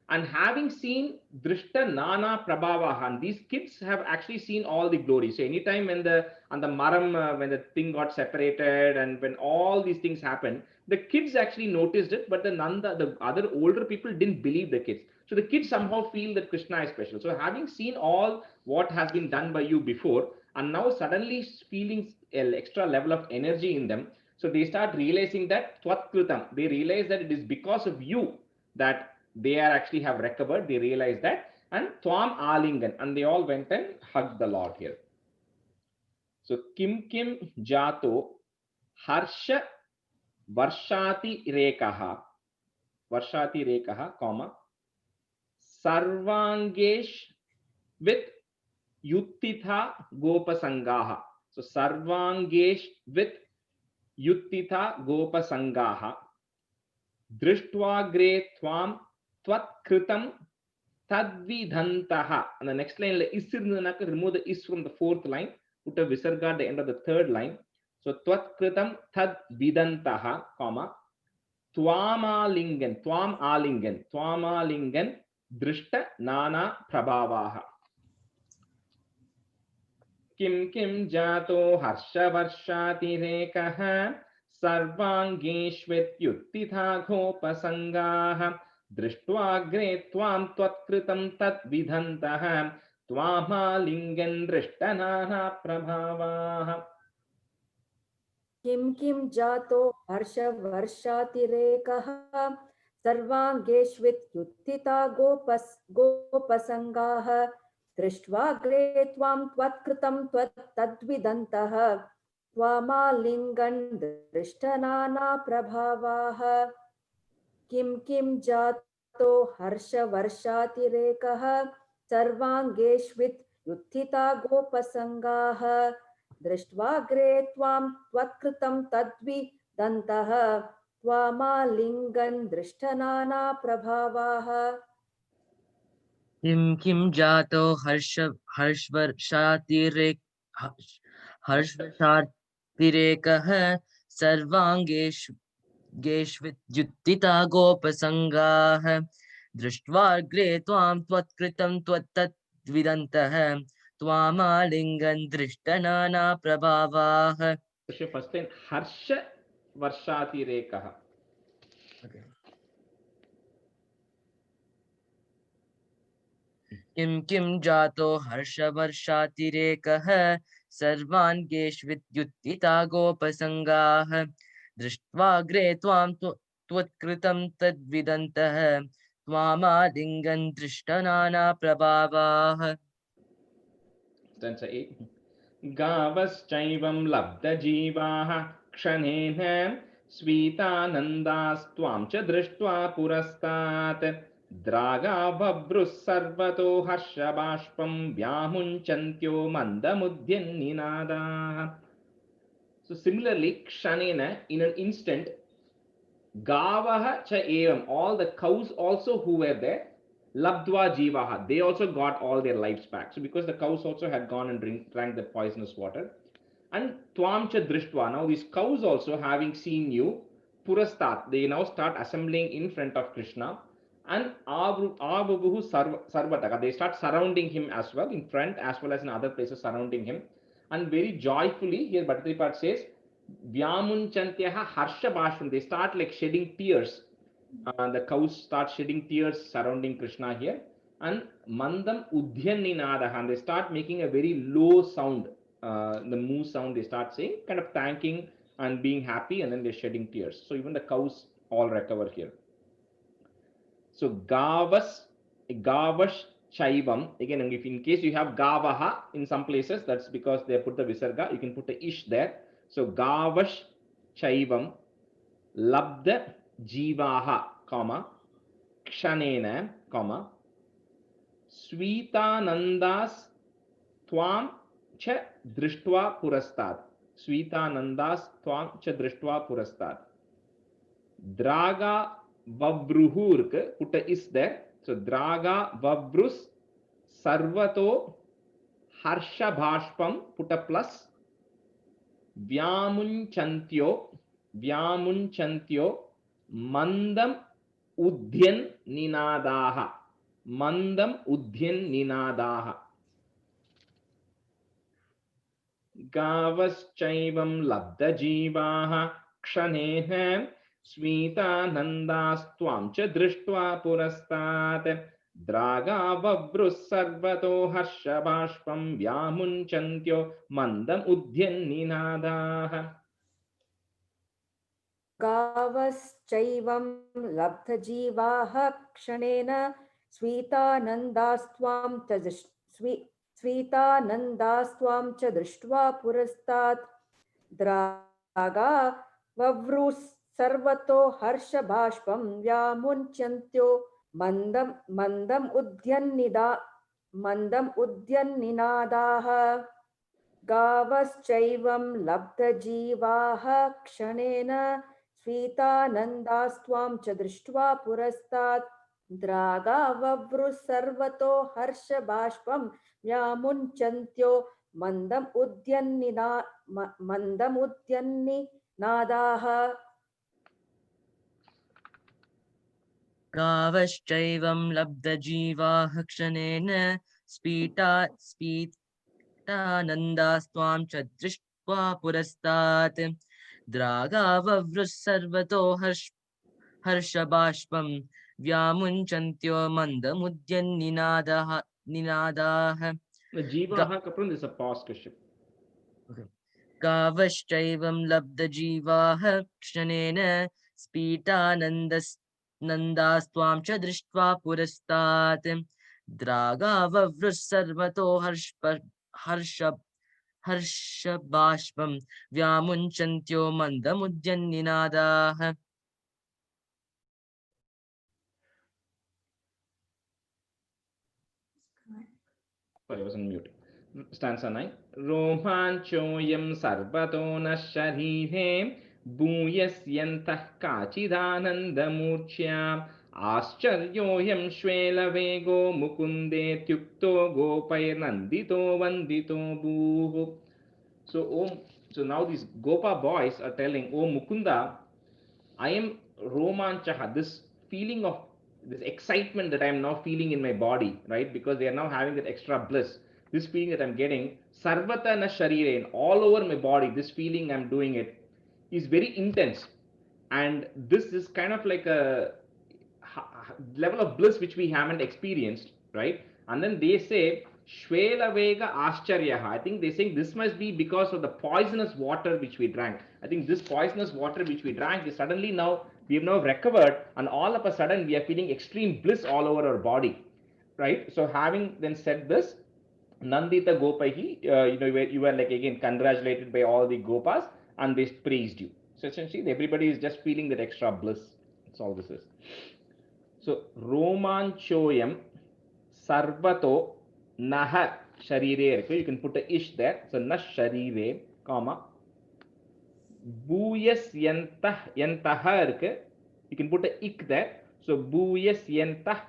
and having seen Drishta Nana Prabhavahan, these kids have actually seen all the glory. So anytime when the Maram, when the thing got separated and when all these things happened, the kids actually noticed it, but the other older people didn't believe the kids. So the kids somehow feel that Krishna is special. So having seen all what has been done by you before, and now suddenly feeling an extra level of energy in them, so they start realizing that Tvatkritam, they realize that it is because of you that they are actually have recovered. They realize that, and Tvam Alingan, and they all went and hugged the Lord here. So Kim Jato Harsha Varshati Rekaha, comma Sarvangesh with Yuttitha Gopasangaha. So Sarvangesh with Yuttitha Gopasangaha Drishtvaagre Tvam Tvatkritam Tadvidhantaha. And the next line, remove the is from the fourth line, put a visarga at the end of the third line. So Tvatkritam Tadvidhantaha, comma Twamalingan Drishta Nana Prabhavaha. Kim Jato Harsha Varshati Rekaha Sarvangeshvit Yuttitha Gopasangah Drishtvaagre Tvam Tvatkritam Tat Vidhantah Tvamalingan Drishtanana Prabhavah. किं जातो हर्षवर्षातिरेकः सर्वाङ्गेष्वित्युत्थिता गोपसङ्गाः दृष्ट्वाग्रे त्वां त्वत्कृतं तद्विदन्तः त्वामालिङ्गन् दृष्टनानाप्रभावाः किं जातो हर्षवर्षातिरेकः सर्वाङ्गेष्वित्युत्थिता गोपसङ्गाः दृष्ट्वाग्रे त्वां त्वत्कृतं तद्विदन्तः त्वामालिङ्गन् दृष्टनानाप्रभावाः किं जातो हर्षवर्षातिरेकः सर्वाङ्गेष्विद्युत्थिता गोपसङ्गाः दृष्ट्वाग्रे त्वां त्वत्कृतं त्वत्तद्विदन्तः त्वामालिङ्गन् दृष्टनाना प्रभावाः. First line, Harsha Varshatirekah. किं जातो हर्षवर्षातिरेकः सर्वाङ्गेष्विद्युत्थिता गोपसङ्गाः दृष्ट्वाग्रे त्वां त्वत्कृतं तद्विदन्तः त्वामालिङ्गन् दृष्टनाना प्रभावाः. Stanza 8. Gavaschaivam labdajivaha kshaneन स्वीतानन्दास्त्वां च दृष्ट्वा पुरस्तात् द्रागा बभ्रुः सर्वतो हर्षबाष्पं व्यामुञ्चन्त्यो मन्दमुद्यन्निनादाः. So similarly, kshanena, in an instant, gavaha cha evam, all the cows also who were there, labdva jivaha, they also got all their lives back. So because the cows also had gone and drank the poisonous water. And tvam cha drishtva, now these cows also having seen you, purastat, they now start assembling in front of Krishna. And abubuhu sarvataka, they start surrounding him as well, in front as well as in other places surrounding him. And very joyfully, here Bhattacharya says, Vyamunchantyah harsha bhashram, they start like shedding tears. The cows start shedding tears surrounding Krishna here. And mandam udhyanninadaha, and they start making a very low sound, the moo sound they start saying, kind of thanking and being happy, and then they're shedding tears. So even the cows all recover here. So gavash chaivam, again, if in case you have gavaha in some places, that's because they put the visarga, you can put the ish there. So gavash chaivam labda jivaha, comma, kshanena, comma, sweetanandas tvam cha drishtva purastat. Sweetanandas tvam cha drishtva purastat. Draga vabruhu, put a is there. So draga vabrus sarvato harsha bhashpam, put a plus. Vyamunchantyo mandam udhyan ninadaha. Mandam udhyan ninadaha. Gavaschaivam labda jivaha kshaneha स्वीतानन्दास्त्वां च दृष्ट्वा पुरस्तात् द्रागा बभ्रुः सर्वतो हर्षबाष्पं व्यामुञ्चन्त्यो मन्दम् उद्यन्निनादाः. गावश्चैवं लब्धजीवाः क्षणेन स्वीतानन्दास्त्वां च दृष्ट्वा पुरस्तात् द्रागा वव्रुः सर्वतो हर्षबाष्पं व्यामुञ्चन्त्यो मन्दम् उद्यन्निनादाः. गावश्चैवं लब्धजीवाः क्षणेन स्वीतानन्दास्त्वां च दृष्ट्वा पुरस्तात् द्रागा वव्रुः सर्वतो हर्षबाष्पं व्यामुञ्चन्त्यो मन्दम् उद्यन्निनादाः. गावश्चैवं लब्धजीवाः क्षणेन स्फीतानन्दास्त्वां च दृष्ट्वा पुरस्तात् द्रागा वव्रुः सर्वतो हर्षबाष्पं व्यामुञ्चन्त्यो मन्दमुद्यन्निनादाः. The jivaha kapran is a pause question. Okay. गावश्चैवं लब्धजीवाः क्षणेन स्फीतानन्दास्त्वां च दृष्ट्वा पुरस्तात् द्रागाववृः सर्वतो हर्षबाष्पं व्यामुञ्चन्त्यो मन्दमुद्यन्निनादाः. Sorry, I was on mute. Stanza 9. Romanchoyam sarvato na sharire bhuyasyantah kachidanandamurchya ascharyoyam shvela vego mukunde tyukto gopairnandito vandito bhuhu. So now these Gopa boys are telling, "Oh Mukunda, I am romanchaha," this feeling of this excitement that I am now feeling in my body, right? Because they are now having that extra bliss. This feeling that I'm getting, sarvata na sharire, all over my body, this feeling I'm doing it is very intense. And this is kind of like a level of bliss which we haven't experienced, right? And then they say, Shvela Vega Ascharyaha. I think they saying this must be because of the poisonous water which we drank. I think this poisonous water which we drank is suddenly now, we have now recovered, and all of a sudden we are feeling extreme bliss all over our body, right? So having then said this, Nandita Gopahi, you were like again congratulated by all the Gopas and they praised you. So essentially everybody is just feeling that extra bliss. That's all this is. So Romanchoyam Sarvato Naha Sharire. You can put a ish there. So Nash Sharire, comma. Bhuyas Yantah. You can put a ik there. So Bhuyas Yantah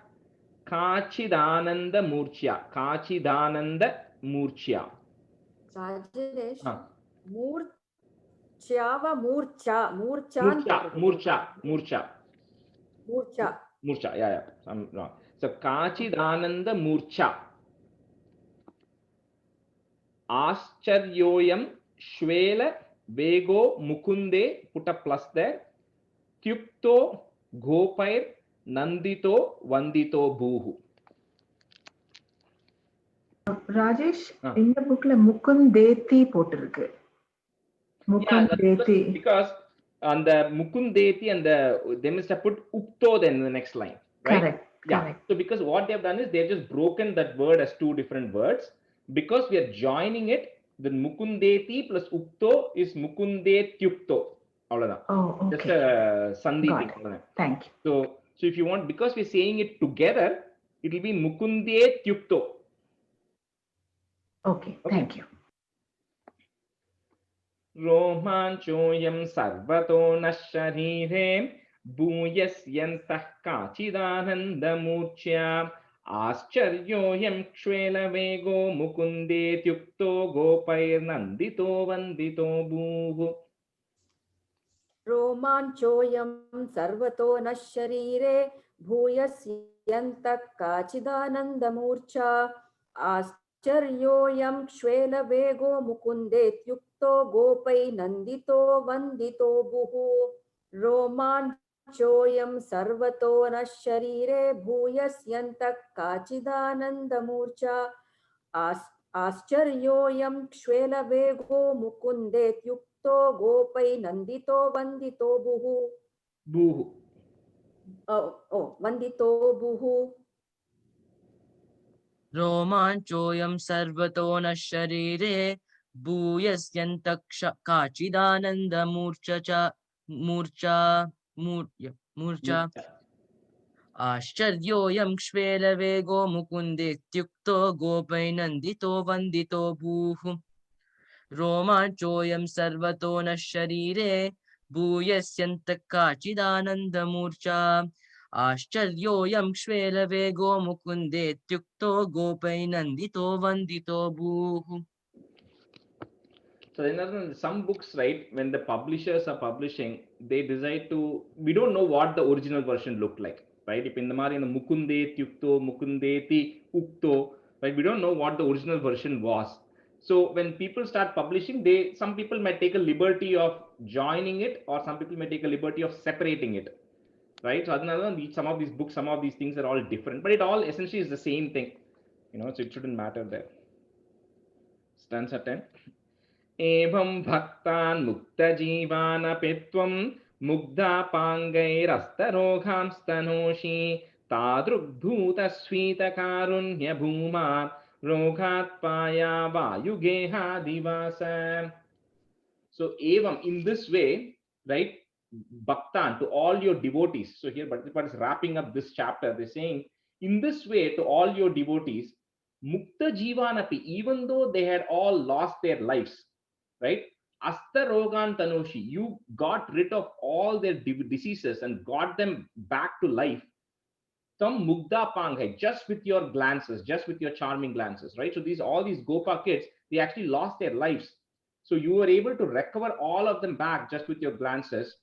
Kachidananda Murchya. Kachidananda Murchya. Rajesh, Huh. Murchava Murcha. Murcha. Yeah. I'm wrong. So Kachidananda Murcha. Ascharyoyam Shvela Vego Mukunde, put a plus there. Tyukto Gopair Nandito Vandito Bhuhu. Rajesh, in the book, Mukundeti potirukku. Mukundeti. Because on the Mukundeti and they must have put Ukto then in the next line, right? Correct. Yeah. Correct. So because what they have done is they have just broken that word as two different words. Because we are joining it, the Mukundeti plus Ukto is Mukundetyukto. Oh, okay. Just a Sandhi Got thing. it. Thank you. So if you want, because we're saying it together, it will be Mukundetyukto. Okay, thank you. Romanchoyam sarvato nasharire bhuyasyantah kachidanandamurchya ascharyoyam kshvela vego mukundetyukto gopairnandito vandito bhuhu. Romanchoyam sarvato nashharire bhuyasyantak kachidanandamurcha ascharyoyam kshvela vego mukundetyukto gopai nandito vandito buhu. Romanchoyam sarvato nashharire bhuyasyantak kachidanandamurcha ascharyoyam kshvela vego mukundetyukto gopai nandito vandito buhu. Bhuhu. Vandito buhu. रोमाञ्चोऽयं सर्वतो न शरीरे भूयस्यन्तः काचिदानन्दमूर्छा आश्चर्योऽयं क्ष्वेलवेगो मुकुन्देत्युक्तो गोपैनन्दितो वन्दितो भूः रोमाञ्चोऽयं सर्वतो न शरीरे भूयस्यन्तः काचिदानन्दमूर्छा आश्चर्योऽयं क्ष्वेलवेगो मुकुन्देत्युक्तो गोपैनन्दितो वन्दितो भूः. So in some books, right, when the publishers are publishing, they decide to, we don't know what the original version looked like, right? If in the Mukundetyukto, Mukundeti Ukto, right, we don't know what the original version was. So when people start publishing, some people might take a liberty of joining it, or some people may take a liberty of separating it, right? So some of these books, some of these things are all different, but it all essentially is the same thing, so it shouldn't matter there. Stanza 10. एवं भक्तान् मुक्तजीवानपि त्वं मुग्धापाङ्गैरस्तरोगांस्तनोषि तादृग्भूतस्वीतकारुण्यभूमा रोगात्पाया वायुगेहादिवास. So evam, in this way, right, bhaktan, to all your devotees. So here Bhaktipad is wrapping up this chapter. They're saying, in this way, to all your devotees, mukta jivanapi, even though they had all lost their lives, right? Asta rogan tanushi, you got rid of all their diseases and got them back to life. Some mugda pangai, just with your glances, just with your charming glances, right? So all these Gopa kids, they actually lost their lives. So you were able to recover all of them back just with your glances.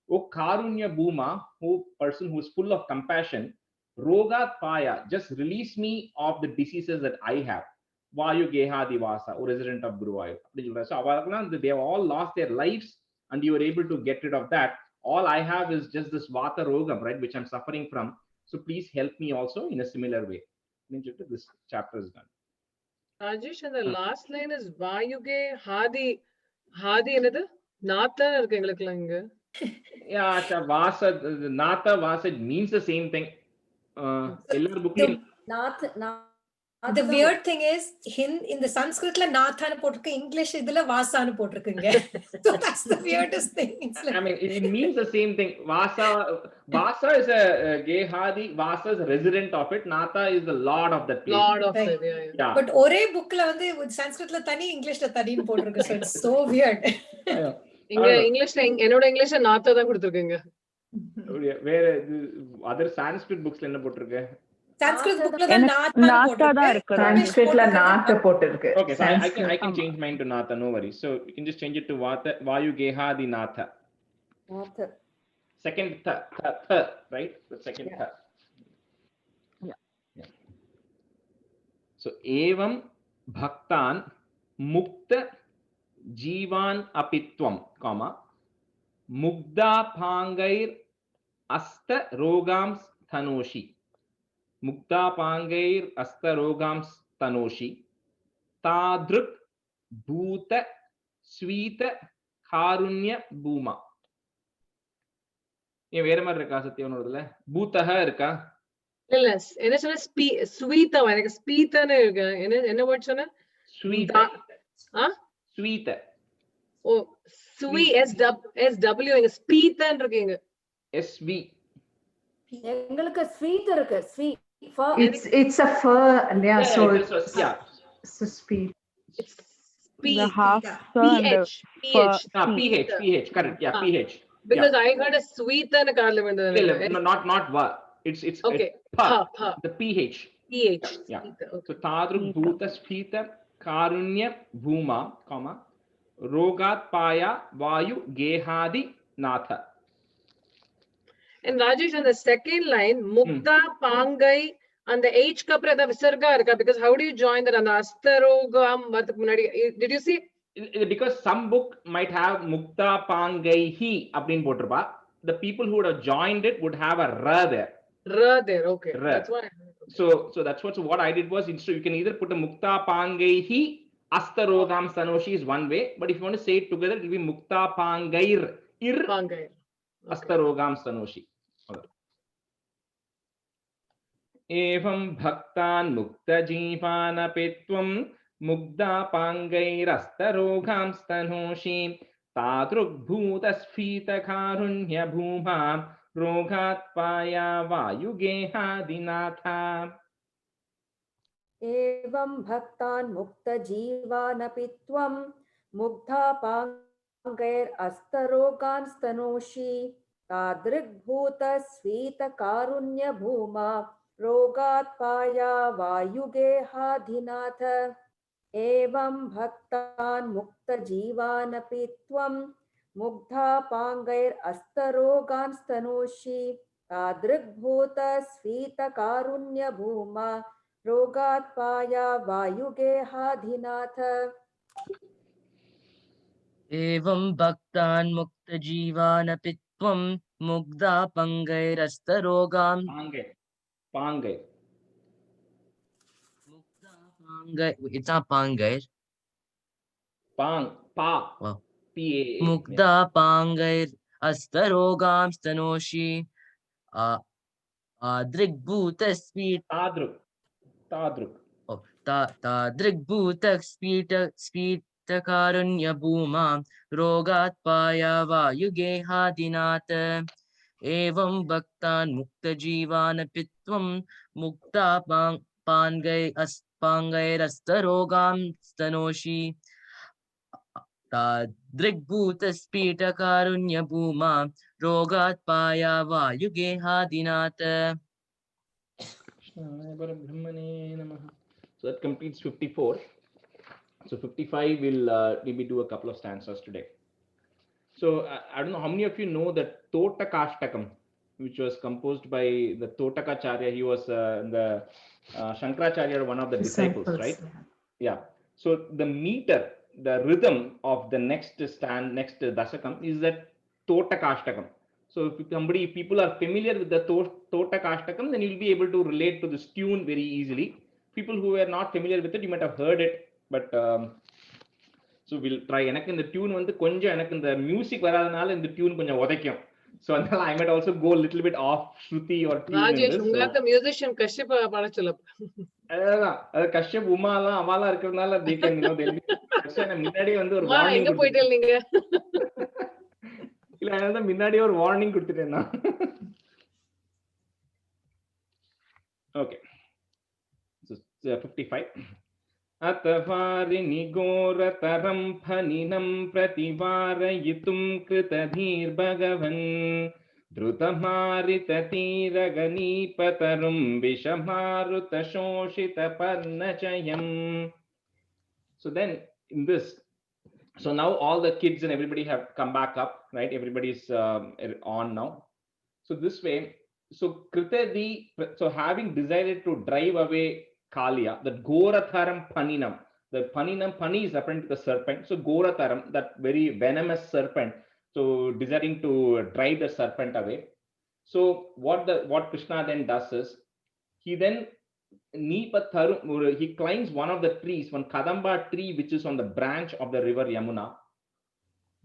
O Karunya Bhuma, who person who is full of compassion, Rogat Paya, just release me of the diseases that I have. Vayu Geha Divasa, O resident of Guruvayu. So they have all lost their lives and you were able to get rid of that. All I have is just this Vata Rogam, right, which I'm suffering from. So please help me also in a similar way. This chapter is done. Rajesh, and the last line is Vayuge Hadi. Hadi another? Natha or Yeah, Vasa, Natha, Vasa means the same thing. The weird thing is, in the Sanskrit, Natha English Vasa. So that's the weirdest thing. Like... I mean, it means the same thing. Vasa is a Gehadi, Vasa is a resident of it, Natha is the lord of that place. Lord of it, yeah. But Ore book with Sanskrit Tani, English Tani, so it's so weird. English, English and Natha than where other Sanskrit books Sanskrit book Sanskrit Natha potirukku. Okay, so I can change mine to Natha, no worries. So you can just change it to Vayu Gehadi Natha. Natha. Second tha, right? The second tha. Yeah. So evam bhaktan mukta jivan apitvam, comma mugda pangair asta rogams thanoshi. Mukta pangair asta rogams tanoshi tadruk bhuta swita karunya bhuma. ஏன் வேற மாதிரி இருக்கா சத்தியவனோடதுல பூத்தஹ இருக்கா இல்ல என்ன சொன்ன ஸ்வீதா எனக்கு ஸ்பீதன்னு இருக்கு என்ன வேர்ட் சொன்ன ஸ்வீத ஸ்வீத ஓ ஸ்வீ எஸ் டபிள்யூ எங்க ஸ்பீதன்னு இருக்கீங்க எஸ்வி எங்களுக்கு ஸ்வீட் இருக்கு ஸ்வீ it's a fur, yeah, so it's a speed. It's speed. The half ph correct, yeah, ph. Because I heard a sweet and a carliman. No, not va. It's okay. Pa. The ph. Yeah. Okay. So tadruk bhuta spita karunya bhuma, comma rogat paya vayu gehadi natha. And Rajesh, on the second line, mukta pangai and the h kapra the visarga irka, because how do you join that and astarogam did you see? Because some book might have mukta pangaihi apdin potrpa. The people who would have joined it would have a ra there. Ra there, okay. Ra. That's why. So that's what I did was, instead you can either put a mukta pangaihi astarogam sanoshi is one way, but if you want to say it together, it will be mukta pangair ir pangair astarogam sanoshi. Evam bhaktan mukta jivanapitvam mugda pangairastarogam stanoshi tadrugbhuta sphita karunya bhuma rogat paya vayu gehadinatha. एवं भक्तान् मुक्तजीवानपि त्वं मुग्धापाङ्गैरस्तरोगान् स्तनोषि तादृग्भूतस्वीतकारुण्यभूमा रोगात्पाया वायुगेहाधिनाथ. एवं भक्तान् मुक्तजीवानपि त्वं मुग्धापाङ्गैरस्तरोगान् स्तनोषि तादृग्भूतस्वीतकारुण्यभूमा रोगात्पाया वायुगेहाधिनाथ. एवं भक्तान् मुक्तजीवानपि त्वं मुग्धापाङ्गैरस्तरोगान् Pangai. It's not pangair. Pang, pa, Wow. P-A-A. Mukta pangair astarogaam stanoshi adrigbhuta speed Tadruk. tadrigbhuta speedakarunya bhuma rogat paya vayuge hadinat evam bhaktan mukta jivan pitvam mukta pangair astarogam stanoshi Tadrigbhuta spita karunya bhuma rogat paya vayuge hadinat. So that completes 54. So 55 will maybe do a couple of stanzas today. So I don't know how many of you know that Totakashtakam, which was composed by the Totakacharya. He was the Shankaracharya, one of the disciples, right? Yeah. So the meter, the rhythm of the next dasakam is that Totakashtakam. So if people are familiar with the Totakashtakam, then you'll be able to relate to this tune very easily. People who are not familiar with it, you might have heard it, but so we'll try. எனக்கு இந்த டியூன் வந்து கொஞ்சம் எனக்கு இந்த மியூசிக் வராதனால இந்த டியூன் கொஞ்சம் உதைக்கும். So அதனால I might also go a little bit off shruti or tune. Rajesh, உங்களுக்கு musician கஷ்யப் பாட சொல்ல. அதான் அது கஷ்யப் உமாலாம் அவாலா இருக்கிறதுனால they can முன்னாடியே வந்து ஒரு வார்னிங் எங்க போயிட்டீங்க நீங்க? இல்ல அதான் முன்னாடியே ஒரு வார்னிங் கொடுத்துட்டேன் நான். Okay. So 55. अतवारिनिघोरतरं फनिनं प्रतिवारयितुं कृतधीर्भगवन् द्रुतमारिततीरगनीपतरुं विषमारुतशोषितपर्णचयम्. So then in this, so now all the kids and everybody have come back up, right? Everybody's on now. So this way, so Kritadi, so having decided to drive away Kalia, the Goratharam Paninam. The Paninam, Pani is referring to the serpent. So Goratharam, that very venomous serpent. So deciding to drive the serpent away. So what Krishna then does is, he then he climbs one of the trees, one Kadamba tree, which is on the branch of the river Yamuna.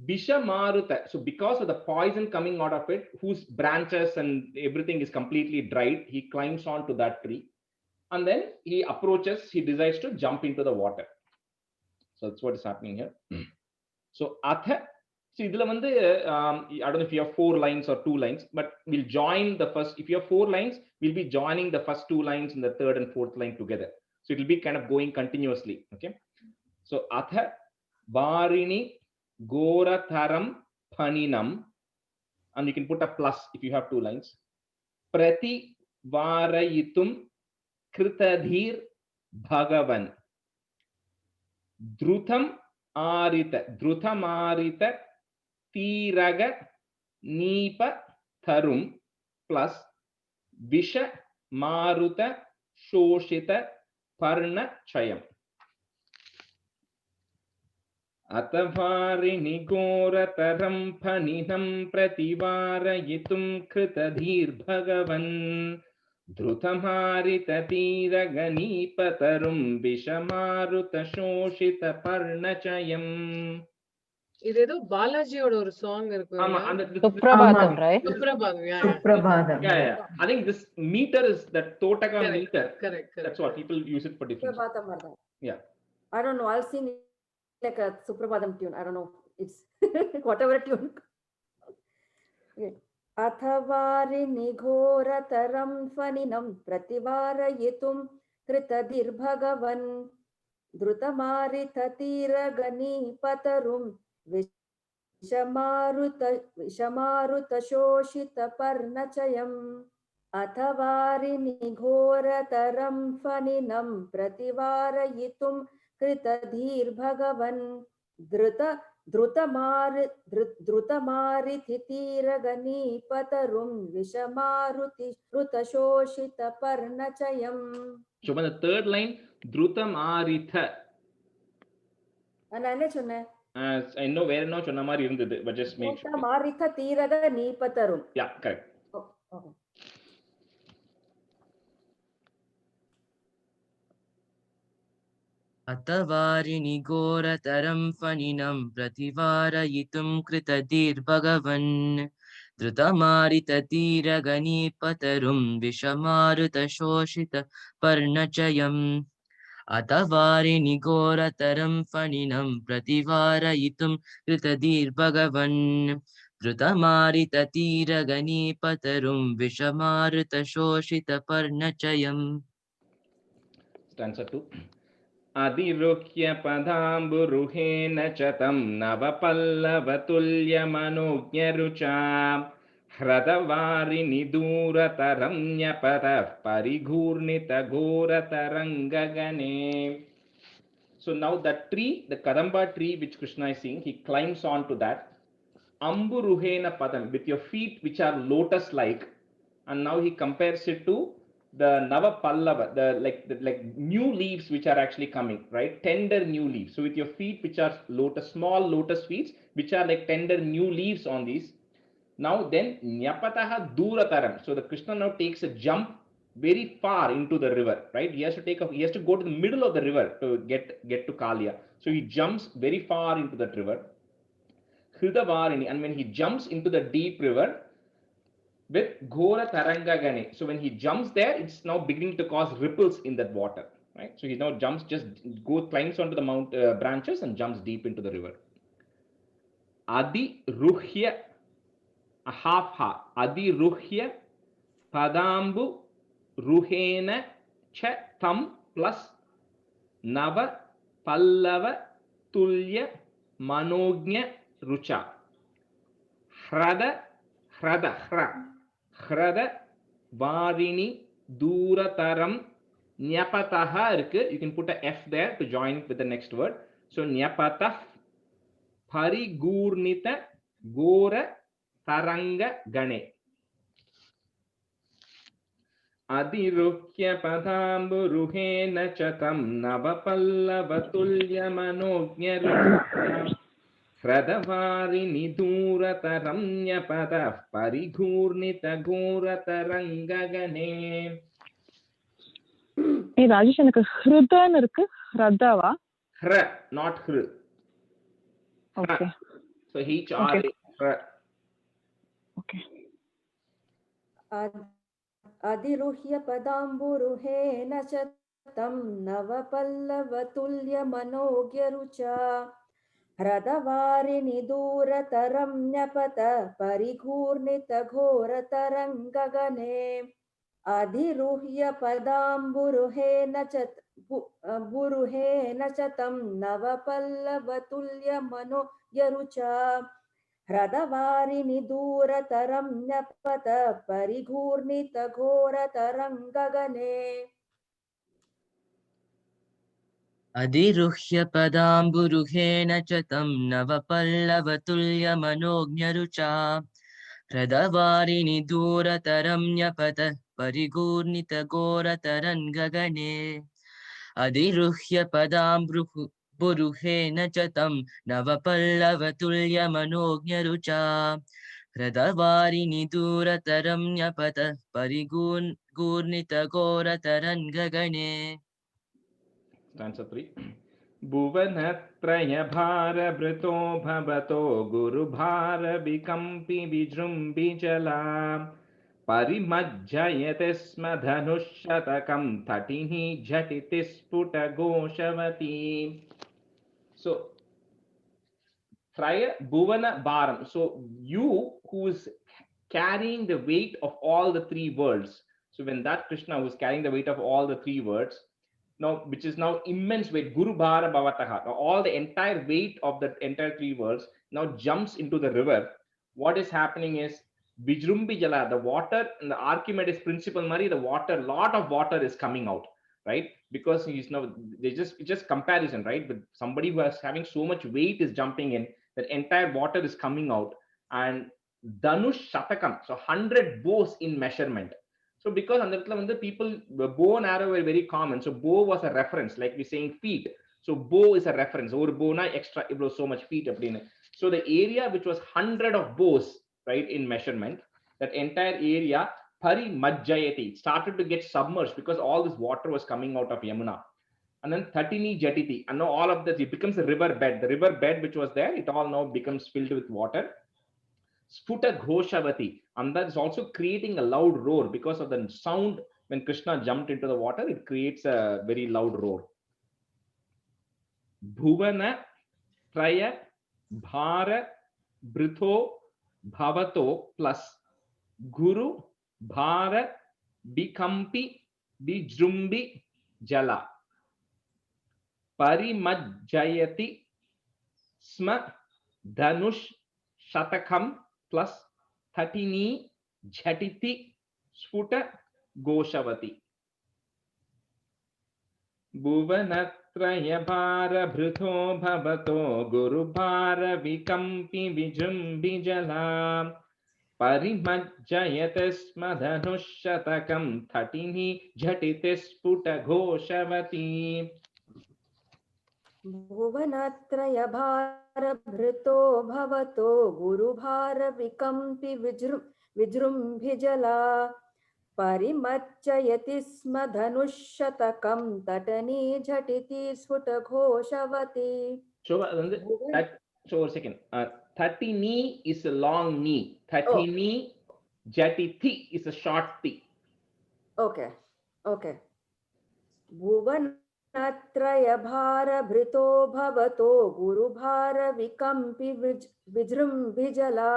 Vishamaruta. So because of the poison coming out of it, whose branches and everything is completely dried, he climbs onto that tree. And then he approaches, he decides to jump into the water. So that's what is happening here. So Atha, see, I don't know if you have 4 lines or 2 lines, but we'll join the first, if you have 4 lines, we'll be joining the first 2 lines in the 3rd and 4th line together. So it will be kind of going continuously, okay? So Atha, Varini, Goratharam, Paninam, and you can put a plus if you have 2 lines. Prati Varayitum Kritadhir Bhagavan Drutam Arita Tiraga Nipa Tharum plus Visha Maruta Shoshita Parna Chayam. Atavarinigorataram Paninam Prativarayitum Kritadhir Bhagavan Drutamaritatiiraganipatarum Vishamarutashoshita Parnachayam. இது ஏதோ பாலாஜியோட ஒரு சாங் இருக்கு. ஆமா, அந்த Suprabhatam, right? Suprabhatam, yeah. Suprabhatam. Yeah. I think this meter is that Totaka meter. Correct. That's what people use it for different. Suprabhatam Vardhan. Yeah. I don't know. I'll sing like a Suprabhatam tune. I don't know. It's whatever tune. Okay. अथवारिनिघोरतरं फनिनं प्रतिवारयितुं कृतधिर्भगवन् द्रुतमारिततीरगनीपतरुं विषमारुतशोषितपर्णचयम्. अथवारिनिघोरतरं फनिनं प्रतिवारयितुं कृतधिर्भगवन् द्रुतमारिथितीरगनीपतरुं विषमारुतशोषितपर्णचयम्. So when the 3rd line, Drutamaritha. நான் என்ன சொன்னேன்? I know வேற என்ன சொன்ன மாதிரி இருந்தது, but just make sure. Drutamarithatiraganipatarum. Yeah, correct. Oh, okay. अतवारिणि घोरतरं फणिनं प्रतिवारयितुं कृतधीर्भगवन् धृतमारिततीरगणीपतरुं विषमारुतशोषितपर्णचयम् अतवारिणि घोरतरं फणिनं प्रतिवारयितुं कृतधीर्भगवन् धृतमारिततीरगणीपतरुं विषमारुतशोषितपर्णचयम्. Stanza 2. Adiruhya padamburuhena chatam navapallavatulyamanognyarucha hradavari nidurataram nyapatah parigurnita ghoratarangagane. So now that tree, the Kadamba tree which Krishna is seeing, he climbs onto that. Amburuhena padam, with your feet which are lotus-like, and now he compares it to the Nava Pallava, the like new leaves which are actually coming, right? Tender new leaves. So with your feet which are lotus, small lotus feet, which are like tender new leaves on these. Now then, Nyapataha Durataram. So the Krishna now takes a jump very far into the river, right? He has to go to the middle of the river to get to Kalia. So he jumps very far into that river. Hridavarini, and when he jumps into the deep river with Ghora Tarangagane. So when he jumps there, it's now beginning to cause ripples in that water, right? So he now jumps, climbs onto the branches and jumps deep into the river. Adi Ruhya, a half ha. Adi Ruhya Padambu Ruhena Cha Tam plus Nava Pallava Tulya Manognya Rucha. Hrada Varini Durataram Nyapataha irukku. You can put a F there to join with the next word. So Nyapatah Parigurnita Gora Taranga Gane. Adirukya Padambu Ruhena Chatam Navapallavatullya Manognya Rucha Hradavari Nidurataram Nyapatah Parigurnita Goratarangagane. Hey Rajesh, எனக்கு ஹிருதன்னு இருக்கு, ஹ்ரதவா? Hra, not hr. Okay. So H-R-A. Hra. Okay. Adiruhya padamburuhena chatam navapallavatullya manogyarucha Hradavari nidurataram nyapata parigurnita ghoratarangagane Adiruhya padamburuhena chatam navapallavatulya manogyarucha Hradavari nidurataram nyapata parigurnita ghoratarangagane. Adiruhya padamburuhena chatam navapallavatullya manognarucha Hradavari nidurataram nyapata parigurnita goratarangagane Adiruhya padamburuhena chatam navapallavatulya manognarucha Hradavari nidurataram nyapata parigurnita goratarangagane. Stanza 3. Bhuvanatraya bhara brito bhavato guru bhara vikampi vijrumbi jala parimajjayate smadhanushatakam tatini jhatitisputa goshavati. So Traya Bhuvana Bharam. So you who is carrying the weight of all the three worlds. So when that Krishna was carrying the weight of all the three words, now which is now immense weight, Guru Bhara Bhavataha, now all the entire weight of the entire three worlds now jumps into the river. What is happening is Vijrumbi Jala, the water, and the Archimedes principle Mari, the water, lot of water is coming out, right? Because he's now, it's just comparison, right? But somebody who is having so much weight is jumping in, that entire water is coming out, and Dhanush Shatakam, so 100 bows in measurement. So because on the people, bow and arrow were very common. So bow was a reference, like we're saying feet. So bow is a reference. Or bow na extra, it was so much feet. So the area which was 100 of bows, right, in measurement, that entire area, Pari Majjayati, started to get submerged because all this water was coming out of Yamuna. and then Tatini Jatiti. And now all of this, it becomes a river bed. The river bed which was there, it all now becomes filled with water. Sputa Ghoshavati, and that is also creating a loud roar because of the sound. When Krishna jumped into the water, it creates a very loud roar. Bhuvana Traya Bhara Britho Bhavato plus Guru Bhara Bikampi Bijrumbi Jala Parimajjayati Sma Dhanush Shatakam plus Tatini Jhatiti Sputa Goshavati. Bhuvanatra bhara bhrutho bhavato guru bhara vikampi vijumbi jala parimajjayate smadhanushatakam tatini jhatite sputa ghoshavati. भुवनत्रयभारभृतो भवतो गुरुभारविकम्पि विजृम्भिजला परिमज्जयति स्म धनुष्शतकं तटनी झटिति स्फुटघोषवती. So a second. Tatini is a long knee. Tatini jatiti is a short t. Okay. भुवनत्रयभारभृतो भवतो गुरुभारविकम्पि विजृम्भिजला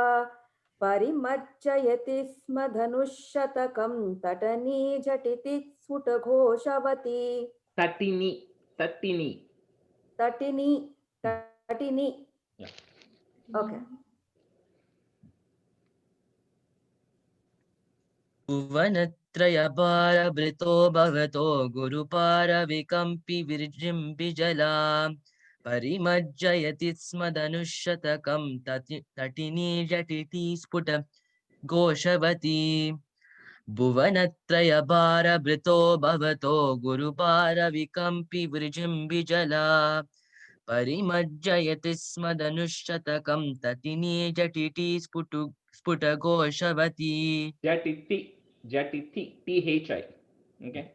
परिमज्जयति स्म धनुष्शतकं तटनी झटिति स्फुटघोषवती. Tatini. Yeah. Okay. भुवनत्रयभारभृतो भवतो गुरुपारविकम्पि विजृम्भि जला परिमज्जयति स्म धनुष्शतकं तटिनी जटिति स्फुट घोषवती. भुवनत्रयभारभृतो भवतो गुरुपारविकम्पि विजृम्भि जला परिमज्जयति स्म धनुष्शतकं तटिनी जटिति स्फुट घोषवती. Jatiti, Thi. Okay.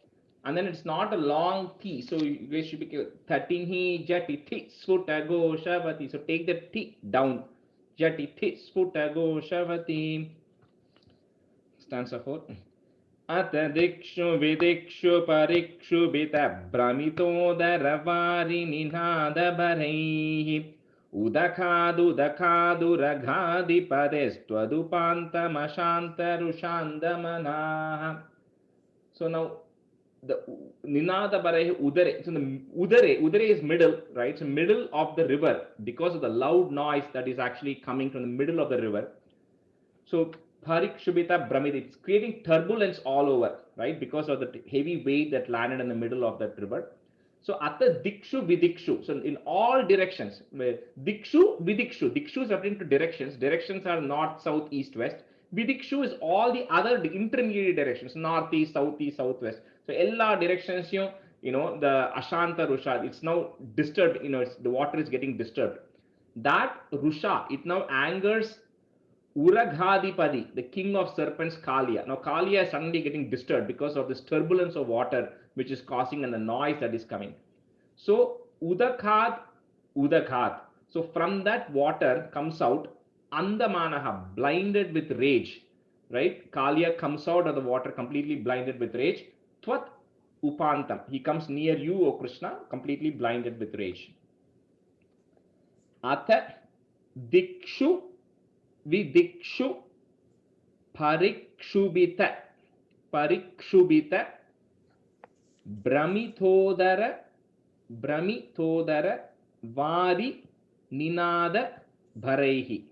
And then it's not a long T. So you should be Tatini Jatiti Sfutago Shavati. So take the T down. Jatiti Sfutago Shavati. Stanza 4. Ata dikshu vidikshu parikshu bita bramito daravari ninada bareihi. Udakadu raghadi padestwadupanta mashanta rushandamana. So now the ninada barahi udare. So the udare is middle, right? So middle of the river, because of the loud noise that is actually coming from the middle of the river. So parikshubita bramit, it's creating turbulence all over, right? Because of the heavy weight that landed in the middle of that river. So atta dikshu vidikshu. So in all directions, dikshu vidikshu. Dikshu is referring to directions. Directions are north, south, east, west. Vidikshu is all the other intermediate directions, north, east, southwest. So ella directions, you know, the ashanta rusha, it's now disturbed. You know, the water is getting disturbed. That rusha, it now angers Uraghadipadi, the king of serpents, Kalia. Now Kalia is suddenly getting disturbed because of this turbulence of water which is causing and the noise that is coming. So Udakhad. So from that water comes out Andamanaha, blinded with rage. Right? Kalia comes out of the water completely blinded with rage. Twat Upantam. He comes near you, O Krishna, completely blinded with rage. Atha Dikshu Vidikshu Parikshubita Bramitodara Vari Ninada Bharaihi.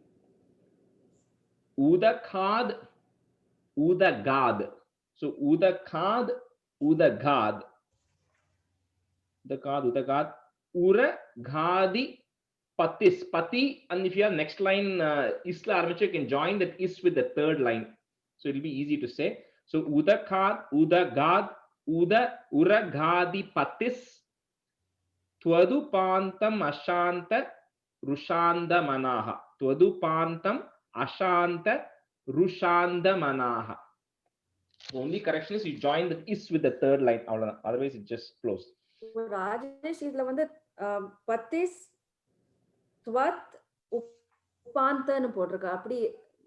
Udagad. So Udagad. Uraghadi Patis, Pati, and if you have next line, Isla armature, you can join that is with the third line. So it'll be easy to say. So Udagad, Uraghadi Patis, Twadupantam Ashanta Rushanda Manaha. Twadupantam Ashanta Rushanda Manaha. The only correction is you join the is with the third line, otherwise it just flows. Rajesh இதுல வந்து பத்திஸ் துவத் உபாந்தன்னு போட்டிருக்கா. அப்படி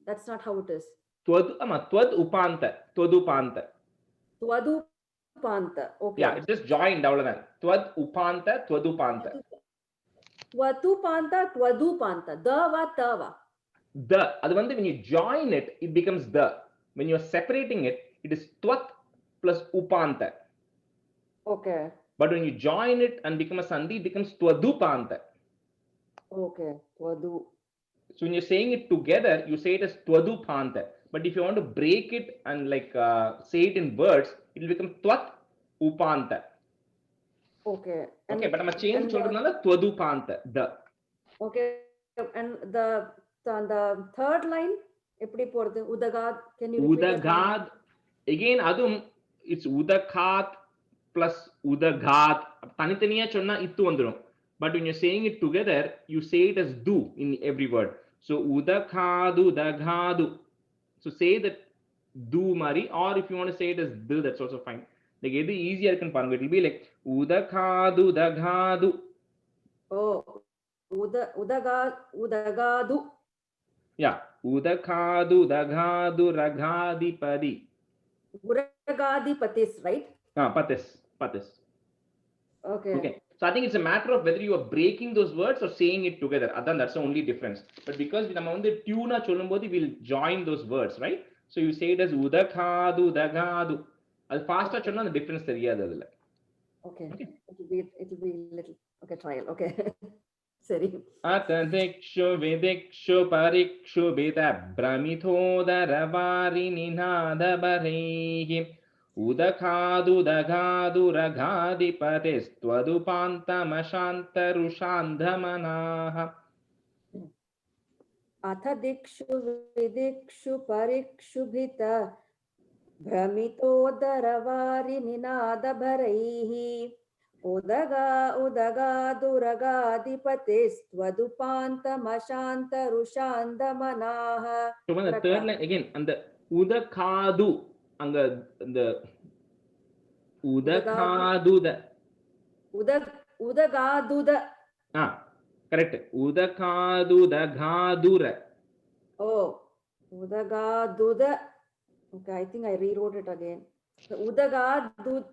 that's not how it is. Twad upanta. Twadupanta. Okay. Yeah, it's just joined அவ்வளவுதான். Twad upanta, twadupanta. Twadupanta, twadupanta. Dava, tava. The, அது வந்து when you join it, it becomes the. When you are separating it, it is twat plus upanta. Okay. But when you join it and become a sandhi, it becomes twadupanta. Okay. Twadu. So when you're saying it together, you say it as twadupanta. But if you want to break it and like say it in words, it will become twat upanta. Okay. Okay, but நம்ம change சொல்றதுனால twadupanta, the. Okay. And the third line எப்படி போறது? Udagad. Can you repeat that? Udagad. Again, அதுவும் it's udakat plus udagat. தனித்தனியா சொன்னா இத்து வந்துடும். But when you're saying it together, you say it as do in every word. So udakadu, dagadu. So say that do mari, or if you want to say it as do, that's also fine. Like edu easier இருக்குன்னு பாருங்க. It will be like udakadu, dagadu. Oh, udagadu. Yeah, udakadu, dagadu, ragadipadi. Uragadipatis, right? Patis. Okay. Okay. So I think it's a matter of whether you are breaking those words or saying it together. That's the only difference. But because we have the tuna cholumbodi, we'll join those words, right? So you say it as udakadu, dagadu. As faster chonna, the difference theriyadhu adula. Okay. It'll be little. Okay, trial. Okay. Sorry. Atadikshu vidikshu parikshu bita bramithodaravari ninadabarehi. Udakadu, dagadu, ragadipatis, twadupantamashantarushandhamanaha. Atha dikshu vidikshu parikshu bhita भ्रमितोदरवारि निनादभरैः उदगादुरगादिपतेस्त्वदुपान्तमशान्तरुषान्दमनाः. So when the third line again, and the udakadu, and the udakadu, udagaduda. Correct. Udakadu, dagadura. Oh, udagaduda. Okay, I think I rewrote it again. So, udagadura.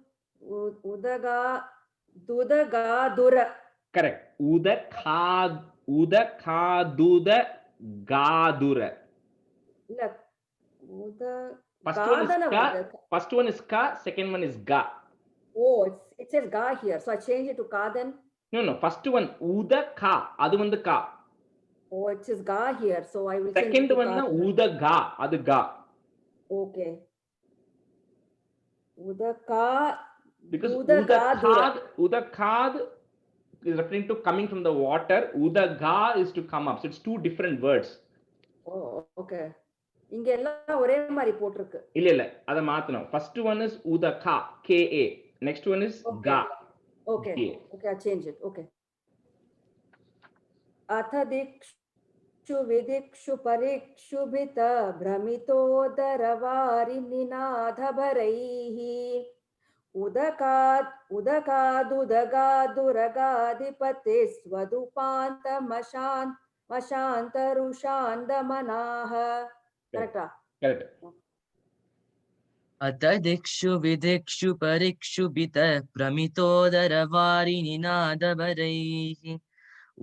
Correct. Udakaduda gadura. Look, First one is ka, second one is ga. Oh, it says ga here, so I changed it to ka then. No. First one udaka, adu vandu ka. Oh, it says ga here, so I will. Second one na udaga, adu ga. Okay. Udaka. Because udakad is referring to coming from the water. Udaga is to come up. So it's two different words. Oh, okay. இங்க எல்லாம் ஒரே மாதிரி போட்டுருக்கு. இல்ல அத மாத்தணும். First one is udaka, ka. Next one is ga. Okay. Okay, I change it. Okay. Atha dikshu vidikshu parikshu bhita भ्रमितोदरवारि निनादभरैः उदकादुदगादुरगाधिपतेस्वदुपान्तमशान्तरुषान्दमनाः. Correct. अत दिक्षु विदिक्षु परिक्षु बित प्रमितोदरवारि निनादभरैः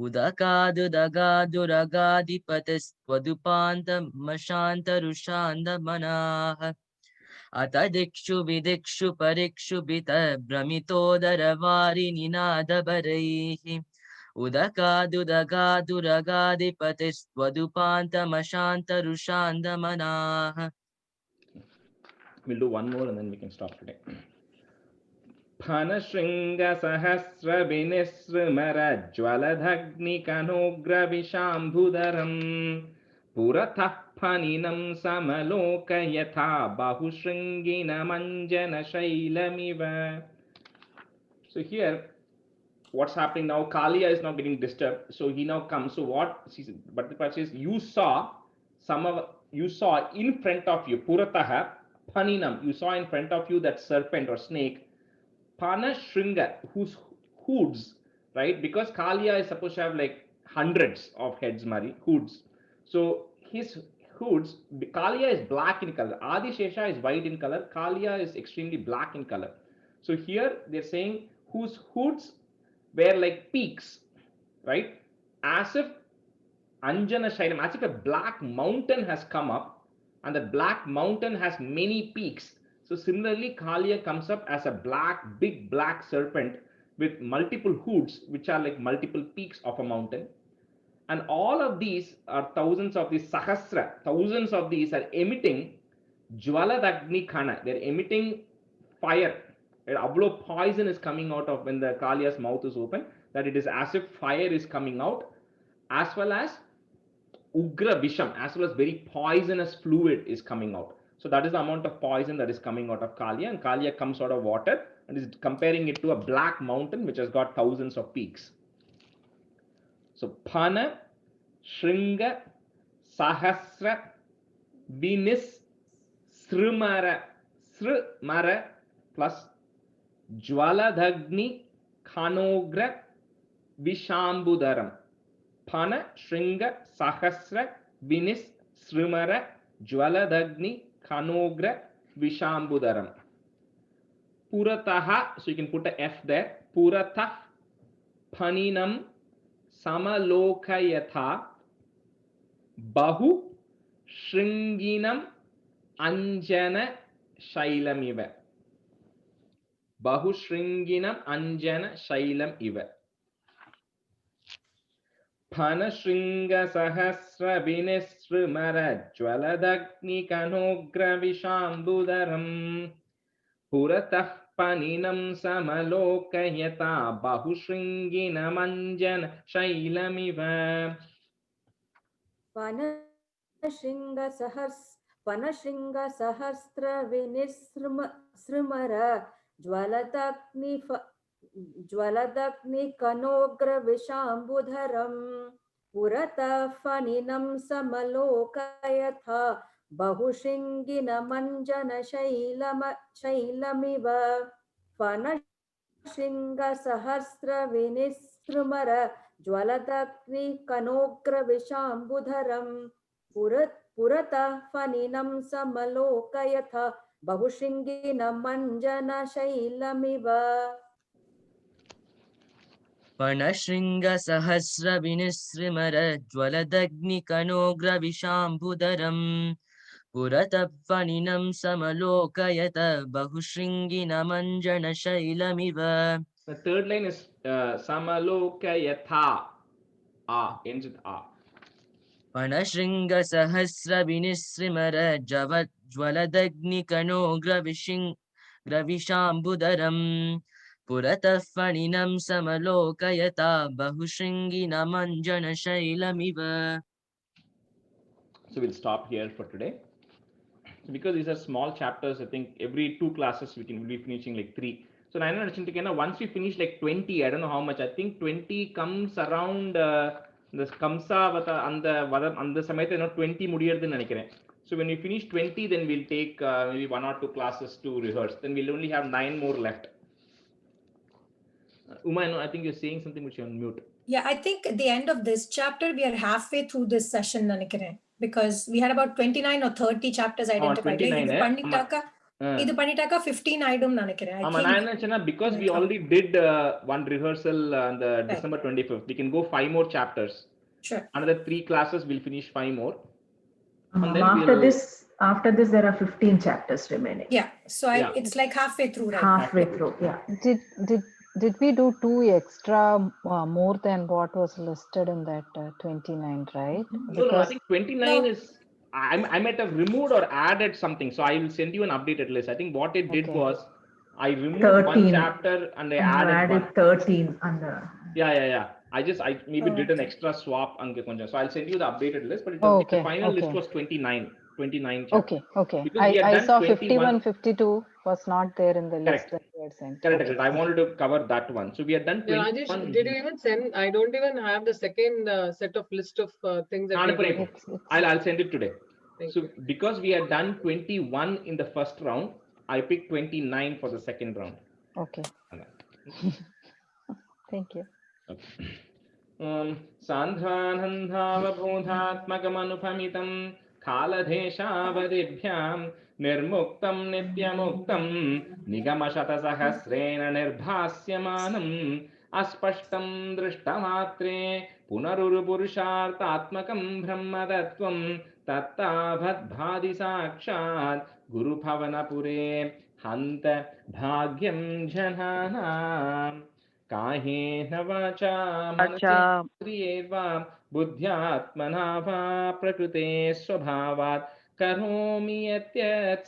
उदकादुदगादुरगाधिपतस्त्वदुपान्तमशान्तरुषान्दमनाः अत दिक्षु विदिक्षु परिक्षु बित भ्रमितोदरवारि निनादभरैः उदकादुदगादुरगाधिपतिस्त्वदुपान्तमशान्तरुषान्दमनाः. We'll do one more and then we can stop today. Phanashringa sahasra vinisrimara jwaladhagni kanogra vishambhudaram puratah phaninam samaloka yatha bahushringina manjana shailamiva. So here, what's happening now? Kaliya is now getting disturbed. So he now comes. So what? But the question is, you saw in front of you, Purataha Phaninam. You saw in front of you that serpent or snake. Pana Shringa, whose hoods, right? Because Kalia is supposed to have like hundreds of heads, Mari, hoods. So his hoods, Kalia is black in color. Adi Shesha is white in color. Kalia is extremely black in color. So here they're saying whose hoods were like peaks, right? As if Anjana Shailam, as if a black mountain has come up, and the black mountain has many peaks. So similarly, Kalia comes up as a black, big black serpent with multiple hoods, which are like multiple peaks of a mountain. And all of these are thousands of these Sahasra, thousands of these are emitting Jwaladagni Khana. They're emitting fire. Avlo poison is coming out of when the Kalia's mouth is open, that it is as if fire is coming out, as well as Ugra Visham, as well as very poisonous fluid is coming out. So that is the amount of poison that is coming out of Kalia, and Kalia comes out of water and is comparing it to a black mountain which has got thousands of peaks. So Pana, Shringa, Sahasra, Vinis, Srimara, Srimara plus Jwaladagni, Khanogra, Vishambudaram. Pana, Shringa, Sahasra, Vinis, Srimara, Jwaladagni, Khanogra, Vishambudaram. Purataha, so you can put a F there. Puratah, Paninam, Samalokayatha, Bahu, Shringinam, Anjana, Shailam Iva. Bahu Shringinam, Anjana, Shailam Iva. Pana Shringa Sahasra Vinisrimara Jwaladagni Kanogra Vishambudaram Puratah Paninam Samalokayata Bahu Shringinam Anjana Shailamiva. Panashringa Sahasra Vinisrimara Jwaladagni Kanogra Vishambudharam Purata Faninam Samalokayatha Bahushingina Manjana Shailamiva. Panashringa Sahasra Vinisrimara Jwaladagni Kanogra Vishambudharam Purata Faninam Samalokayatha Bahushingina Manjana Shailamiva. Panashringa Sahasra Vinisrimara Jwaladagni Kanogra Vishambudaram Puratapaninam Samalokayata Bahushringina Manjana Shailamiva. The third line is Samalokayatha. Ends with A. Panashringa Sahasra Vinisrimara Jwaladagni Kanogra Vishambudaram Puratapaninam Samalokayata Bahushringina Manjana Shailamiva. So we'll stop here for today. So because these are small chapters, I think every 2 classes we'll be finishing like 3. So once we finish like 20, I don't know how much, I think 20 comes around the Kamsa and the Samayata 20 mudiyadhu nenikiren. So when we finish 20, then we'll take maybe 1 or 2 classes to rehearse. Then we'll only have 9 more left. Uma, I think you're saying something which you're on mute. Yeah, I think at the end of this chapter, we are halfway through this session, Nanikire, because we had about 29 or 30 chapters identified. 29, Idu pannitaka 15 aidum Nanikire. Because we already did one rehearsal on the December 25th. We can go 5 more chapters. Sure. Another 3 classes, we'll finish 5 more. And then after this, there are 15 chapters remaining. Yeah, so it's like halfway through, right? Halfway through, yeah. Did we do 2 extra more than what was listed in that 29, right? No, I think 29 is, I might have removed or added something. So I will send you an updated list. I think what it did was, I removed 13. 1 chapter and I added 13 under. Yeah. I maybe did an extra swap. So I'll send you the updated list, but the final list was 29 chapters. Okay. I saw 51, 52 was not there in the list that you had sent. Correct. I wanted to cover that one. So we are done. Rajesh, did you even send? I don't even have the second set of list of things that I'll send it today. Thank you. Because we had done 21 in the first round, I picked 29 for the second round. Okay. Thank you. सान्ध्वानन्दावबोधात्मकमनुपमितं कालदेशावधिभ्यां निर्मुक्तं नित्यमुक्तं निगमशतसहस्रेण निर्भास्यमानम् अस्पष्टं दृष्टमात्रे पुनरुरुपुरुषार्थात्मकं ब्रह्मतत्त्वं तत्तावद्भाति साक्षात् गुरुभवनपुरे हन्त भाग्यं जनानाम् कायेन वाचा मनसेन्द्रियैर्वा बुद्ध्यात्मना वा प्रकृते स्वभावात् करोमि यत्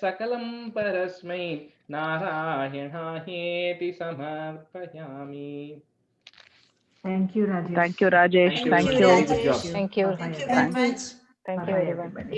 सकलं परस्मै नारायणायेति समर्पयामि. Thank you, Rajesh. Thank you, Rajesh. Thank you, Thank you. Rajesh. Thank you. Thank you very much. Thank you, Bye, everyone. everybody.